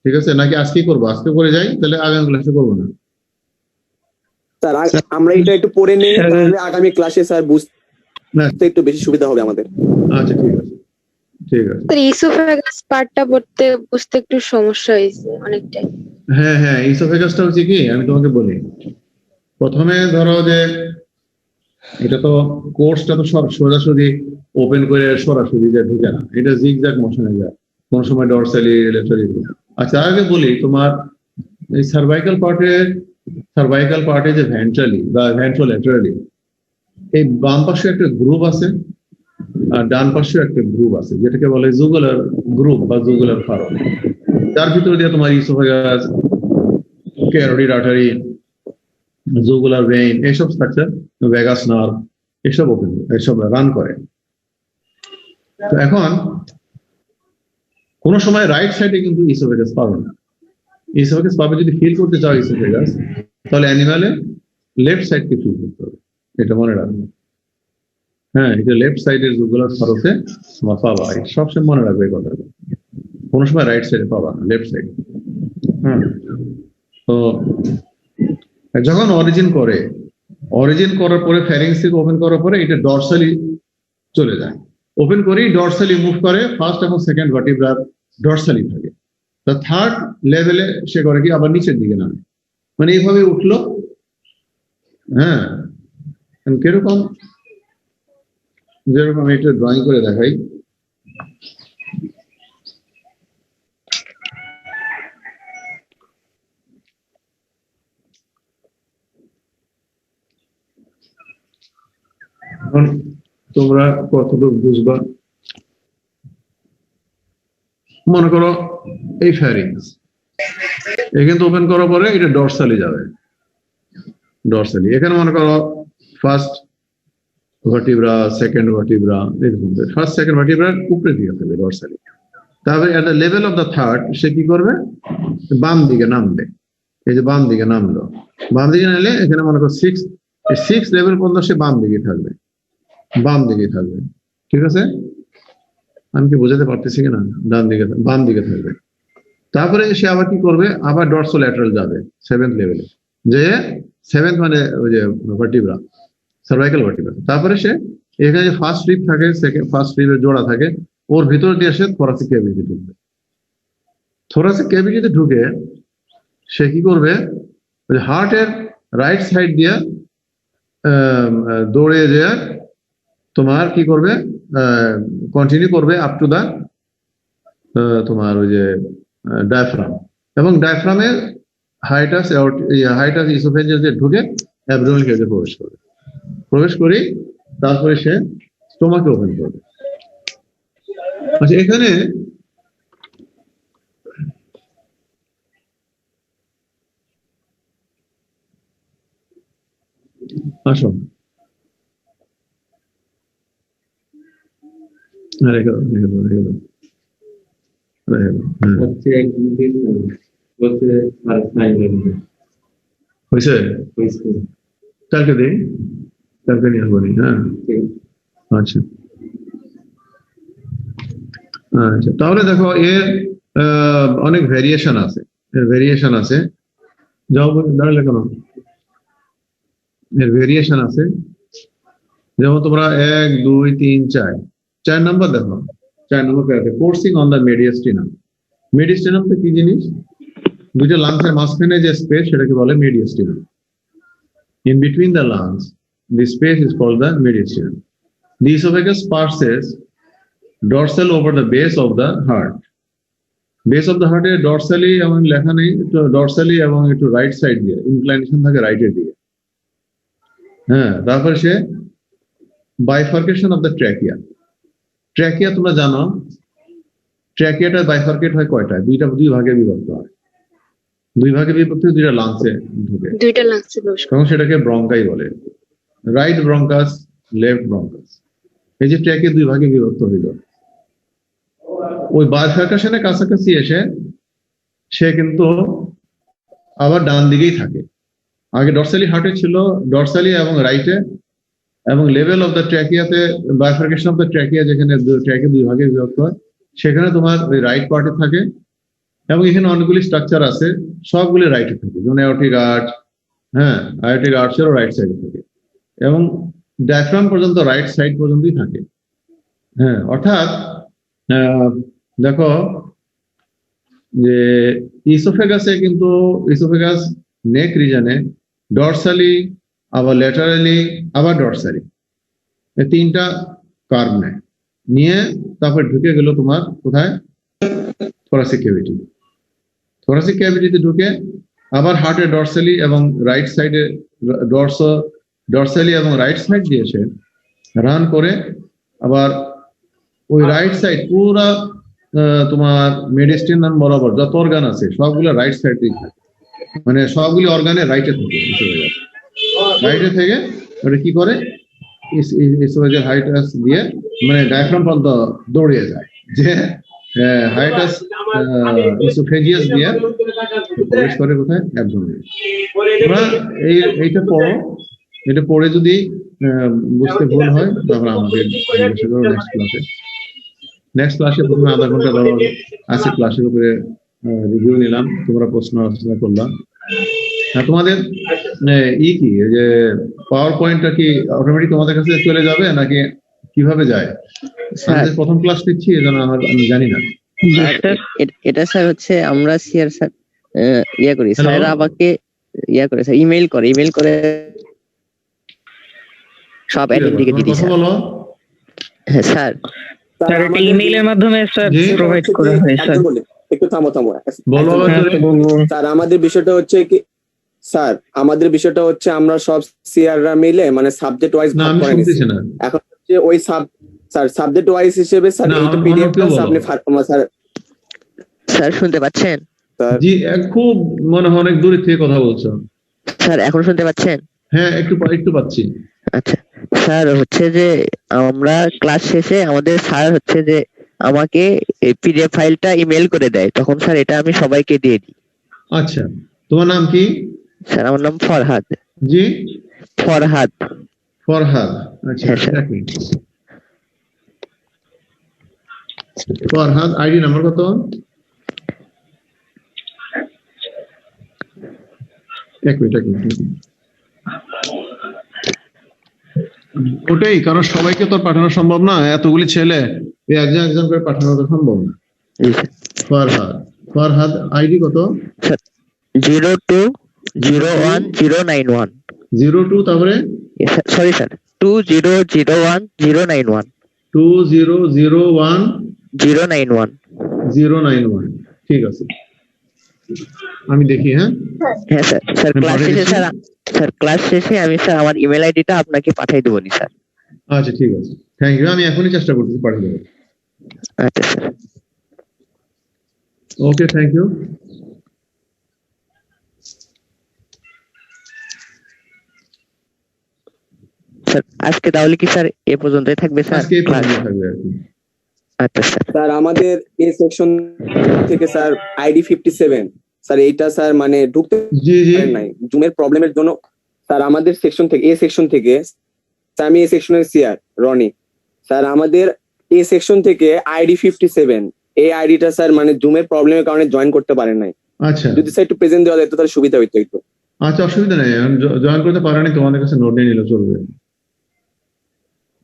[SPEAKER 5] ঠিক আছে? নাকি আজকেই করবো? আজকে করে যাই, তাহলে আগামী ক্লাসে করবো না
[SPEAKER 2] স্যার আমরা এটা একটু পড়ে নেই, তাহলে আগামী ক্লাসে স্যার বুঝতে একটু বেশি সুবিধা হবে আমাদের।
[SPEAKER 5] আচ্ছা ঠিক আছে, ঠিক আছে।
[SPEAKER 7] স্যার ইসোফেগাস পার্টটা বুঝতে একটু সমস্যা হয়েছে অনেকটাই।
[SPEAKER 5] হ্যাঁ হ্যাঁ, ইসোফেগাসটা হচ্ছে কি, আমি তোমাকে বলি। প্রথমে ধরো যে এটা তো কোর্সটা তো সব সোজাসুজি ওপেন করে সরাসরি যে ঢুকে না, এটা জিগজ্যাগ মোশনে যায়, কোন সময় ডরসালি লেটারি। আচ্ছা আগে বলি, তোমার এই সার্ভাইকাল পার্টে যে ভেন্ট্রালি বা ভেন্ট্রোল্যাটারালি, এই বাম পাশে একটা গ্রুপ আছে আর ডান পাশে একটা গ্রুপ আছে, যেটাকে বলে জুগুলার গ্রুপ বা জুগুলার ফারো। তার ভিতরে দিয়ে তোমার oesophagus, carotid artery, jugular vein, এইসব স্ট্রাকচার, ভেগাস নার্ভ, এসব রান করে। তো এখন কোন সময় রাইট সাইডে কিন্তু ইসোফেগাস পাবে না। ইসোফেগাস পাবে যদি ফিল করতে চাও ইসোফেগাস, তাহলে অ্যানিমালে লেফট সাইডকে ফিল করতে হবে, এটা মনে রাখবে। হ্যাঁ, এটা লেফট সাইডের জুগুলার ফারোতে তোমার পাবা, সবসময় মনে রাখবে এই কথাটা। কোন সময় রাইট সাইডে পাবা না, লেফট সাইডে। হ্যাঁ, তো যখন অরিজিন করার পরে ফ্যারিংস থেকে ওপেন করার পরে এটা ডরসালি চলে যায়, ওপেন করেই ডরসালি মুভ করে, ফার্স্ট এবং সেকেন্ড ভার্টিব্রা ডরসালি থাকে। তো থার্ড লেভেলে সে করে কি আবার নিচের দিকে নামে, মানে এইভাবে উঠলো। হ্যাঁ, কিরকম, যেরকম আমি একটা ড্রয়িং করে দেখাই। এখন তোমরা কতটুকু বুঝবা, মনে করো এই ফ্যারিংস কিন্তু ওপেন করার পরে এটা ডরসালি যাবে, ডরসালি। এখানে মনে করো ফার্স্ট ভার্টিব্রা, সেকেন্ড ভার্টিব্রা, এরকম ফার্স্ট সেকেন্ড ভার্টিব্রার উপরে দিকে থাকবে ডরসালি। তারপরে at the level of the third সে কি করবে, বাম দিকে নামবে। এই যে বাম দিকে নামলো, বাম দিকে নামলে এখানে মনে করো সিক্স লেভেল পর্যন্ত সে বাম দিকে থাকবে, ঠিক আছে? আমি কি বোঝাতে পারতেছি কিনা? বাম দিকে থাকবে। তারপরে সে আবার কি করবে, আবার ডরসোল্যাটারাল যাবে সেভেন্থ লেভেলে, যে সেভেন্থ মানে ওই যে ভার্টিব্রা, সার্ভাইকাল ভার্টিব্রা। তারপরে সে এখানে যে ফার্স্ট রিব থাকে, ফার্স্ট রিবের জোড়া থাকে, ওর ভিতর দিয়ে সে থোরাসিক ক্যাভিটি ঢুকবে। থোরাসিক ক্যাভিটিতে ঢুকে সে কি করবে, হার্টের রাইট সাইড দিয়ে দৌড়ে যেয়ে তোমার কি করবে, কন্টিনিউ করবে আপ টু দা তোমার ওই যে ডায়াফ্রাম, এবং ডায়াফ্রামের হাইটাস ইসোফেজিয়াসে ঢুকে অ্যাবডোমিনাল ক্যাভিটিতে প্রবেশ করে তারপরে সে স্টোমাকে ওপেন করবে। আচ্ছা, এখানে আসুন, রেখে দাও। হয়েছে, কালকে দিই, কালকে নিয়ে আসবো। হ্যাঁ, আচ্ছা আচ্ছা, তাহলে দেখো এর অনেক ভেরিয়েশন আছে, যাও দাঁড়ালে কেন, এর ভেরিয়েশন আছে। যেমন তোমরা 1, 2, 3, 4 নম্বর দেখো, 4 নম্বর পেয়ে ফোর্সিং অন দ্য মেডিয়াস্টিনাম। মেডিয়াস্টিনাম তো কি জিনিস, দুইটা লাংসের মাঝখানে যে স্পেস সেটাকে বলে মেডিয়াস্টিনাম। In between the lungs, the space is called the mediastinum. The esophagus passes dorsal over the base of the heart. Base of the heart এর dorsally এবং লেখা নেই, dorsally এবং একটু রাইট সাইড দিয়ে ইনক্লাইনেশন থাকে রাইটের দিকে। হ্যাঁ, তারপর সে bifurcation of the trachea. Trachea তোমরা জানো, ট্র্যাকিয়াটা বাইফার্কেট হয় কয়টা, দুই ভাগে বিভক্ত হয়। দুইটা লাংসে ঢুকে, তখন সেটাকে ব্রঙ্কাই বলে, রাইট ব্রঙ্কাস, লেফট ব্রঙ্কাস। এই যে ট্র্যাকিয়া দুই ভাগে বিভক্ত হইল, ওই বাইফার্কেশনের কাছাকাছি এসে সে কিন্তু আবার ডান দিকেই থাকে। আগে ডরসালি হার্টে ছিল, ডরসালি এবং রাইটে, এবং লেভেল অফ দ্য ট্র্যাকিয়াতে বাইফার্কেশন অফ দ্য ট্র্যাকিয়া, যেখানে ট্র্যাকিয়া দুই ভাগে বিভক্ত হয়, সেখানে তোমার ওই রাইট পার্টে থাকে। এবং এখানে অনেকগুলি স্ট্রাকচার আছে, সবগুলি রাইটে থাকে, যেমন অ্যাওর্টিক আর্চ। হ্যাঁ, অ্যাওর্টিক আর্চেরও রাইট সাইডে থাকে, এবং ডায়াফ্রাম পর্যন্ত রাইট সাইড পর্যন্তই থাকে। হ্যাঁ, অর্থাৎ দেখো যে ইসোফেগাসে কিন্তু ইসোফেগাস নেক রিজনে ডরসালি আবার ল্যাটারালি, আবার ডরসালি। এই তিনটা কার্ভ নেয়, নিয়ে তারপর ঢুকে গেল তোমার কোথায়, থোরাসিক ক্যাভিটি। থোরাসিক ক্যাভিটিতে ঢুকে আবার হার্টের ডরসালি এবং রাইট সাইডে ডরসালি এবং রাইট সাইড দিয়েছে রান করে, আবার ওই রাইট সাইড পুরা তোমার মেডিস্টিনাম বরাবর যত অর্গান আছে সবগুলো রাইট সাইডেই থাকে, মানে সবগুলি অর্গানে রাইটে থাকে। রাইটে থেকে ওটা কি করে, ইসোফেজিয়াল হাইটাস দিয়ে মানে ডায়াফ্রাম পর্যন্ত দৌড়িয়ে যায়, যে হাইটাস ইসোফেজিয়াস দিয়ে প্রবেশ করে কোথায়, অ্যাবডোমেনে। তোমরা এইটা পড়ো, এটা পড়ে যদি বুঝতে ভুল হয় তারপরে আমাদের নেক্সট ক্লাসে প্রথমে আধা ঘন্টা ধরো আছে ক্লাসের উপরে রিভিউ নিলাম, তোমরা প্রশ্ন আলোচনা করলাম। তোমাদের ই কি যে পাওয়ার পয়েন্টটা কি অটোমেটিক তোমাদের কাছে চলে যাবে নাকি কিভাবে যায়? প্রথম ক্লাস নিচ্ছি এজন্য আমি জানি না।
[SPEAKER 4] এটা স্যার হচ্ছে আমরা সিআর স্যার ইয়া করি, স্যার আমাকে ইয়া করে স্যার ইমেল করে সব অ্যাডমিন দিকে দিয়ে দিই স্যার। হ্যাঁ স্যার,
[SPEAKER 9] স্যার এটা ইমেইলের মাধ্যমে স্যার প্রোভাইড করা হয় স্যার।
[SPEAKER 2] একটু থামো
[SPEAKER 5] বলো।
[SPEAKER 2] স্যার আমাদের বিষয়টা হচ্ছে কি, স্যার আমাদের বিষয়টা হচ্ছে আমরা সব সিআররা মিলে মানে সাবজেক্ট ওয়াইজ ভাগ করে নিছি। এখন হচ্ছে ওই সাবজেক্ট ওয়াইজ হিসেবে স্যার এইটা পিডিএফটা আপনি
[SPEAKER 4] স্যার শুনতে পাচ্ছেন?
[SPEAKER 5] জি, খুব মনে হয় অনেক দূরে থেকে কথা বলছো।
[SPEAKER 4] স্যার এখন শুনতে পাচ্ছেন?
[SPEAKER 5] হ্যাঁ একটু পাচ্ছি।
[SPEAKER 4] আচ্ছা স্যার, হচ্ছে যে আমরা ক্লাস শেষে আমাদের স্যার হচ্ছে যে আমাকে পিডিএফ ফাইলটা ইমেল করে দেয়, তখন স্যার এটা আমি সবাইকে দিয়ে দিই।
[SPEAKER 5] আচ্ছা, তোমার নাম কি?
[SPEAKER 4] স্যার আমার নাম ফরহাদ।
[SPEAKER 5] জি,
[SPEAKER 4] ফরহাদ।
[SPEAKER 5] আচ্ছা, ফরহাদ আইডি নাম্বার কত? এক মিনিট। ওটাই, কারণ সবাইকে তো পাঠানো সম্ভব না, এতগুলি ছেলে একজন করে পাঠানো তো সম্ভব না। ফরহাদ আইডি কত?
[SPEAKER 4] 0201091।
[SPEAKER 5] 02 তারপরে
[SPEAKER 4] সরি স্যার 20011091।
[SPEAKER 5] 20011091। ঠিক আছে, আমি দেখি। হ্যাঁ
[SPEAKER 4] স্যার ক্লাস শেষে আমি স্যার আমার ইমেল আইডিটা আপনাকে পাঠিয়ে দেবো নি স্যার।
[SPEAKER 5] আচ্ছা ঠিক আছে, থ্যাংক ইউ, আমি এখনই চেষ্টা করতেছি পাঠিয়ে দেবো।
[SPEAKER 4] আচ্ছা sir,
[SPEAKER 5] okay, thank you.
[SPEAKER 4] Sir আজকে তাহলে কি স্যার এ পর্যন্তই থাকবে স্যার?
[SPEAKER 5] আজকে এই পর্যন্ত থাকবে আর কি।
[SPEAKER 4] আচ্ছা
[SPEAKER 2] স্যার আমাদের এ সেকশন থেকে স্যার আইডি 57 স্যার এইটা স্যার মানে ঢুকতে পারেন নাই জুমের প্রবলেমের জন্য। স্যার আমাদের সেকশন থেকে এ সেকশন থেকে আমি এ সেকশনের সিআর রনি স্যার, আমাদের এ সেকশন থেকে আইডি 57 এই আইডিটা স্যার মানে জুমের প্রবলেমের কারণে জয়েন করতে পারেন নাই।
[SPEAKER 5] আচ্ছা,
[SPEAKER 2] যদি স্যার একটু প্রেজেন্ট দেওয়া যেত তাহলে সুবিধা হইতো একটু।
[SPEAKER 5] আচ্ছা, অসুবিধা নেই, জয়েন করতে পারেনি, তোমাদের কাছে নোট নিয়ে নিলে চলবে।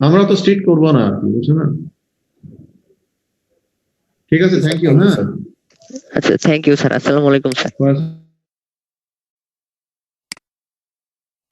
[SPEAKER 5] আমরা তো স্ট্রিক্ট করবো না আর কি, বুঝছো না? ঠিক আছে, থ্যাংক ইউ। হ্যাঁ,
[SPEAKER 4] আচ্ছা, থ্যাংক ইউ স্যার। আসসালামু আলাইকুম স্যার।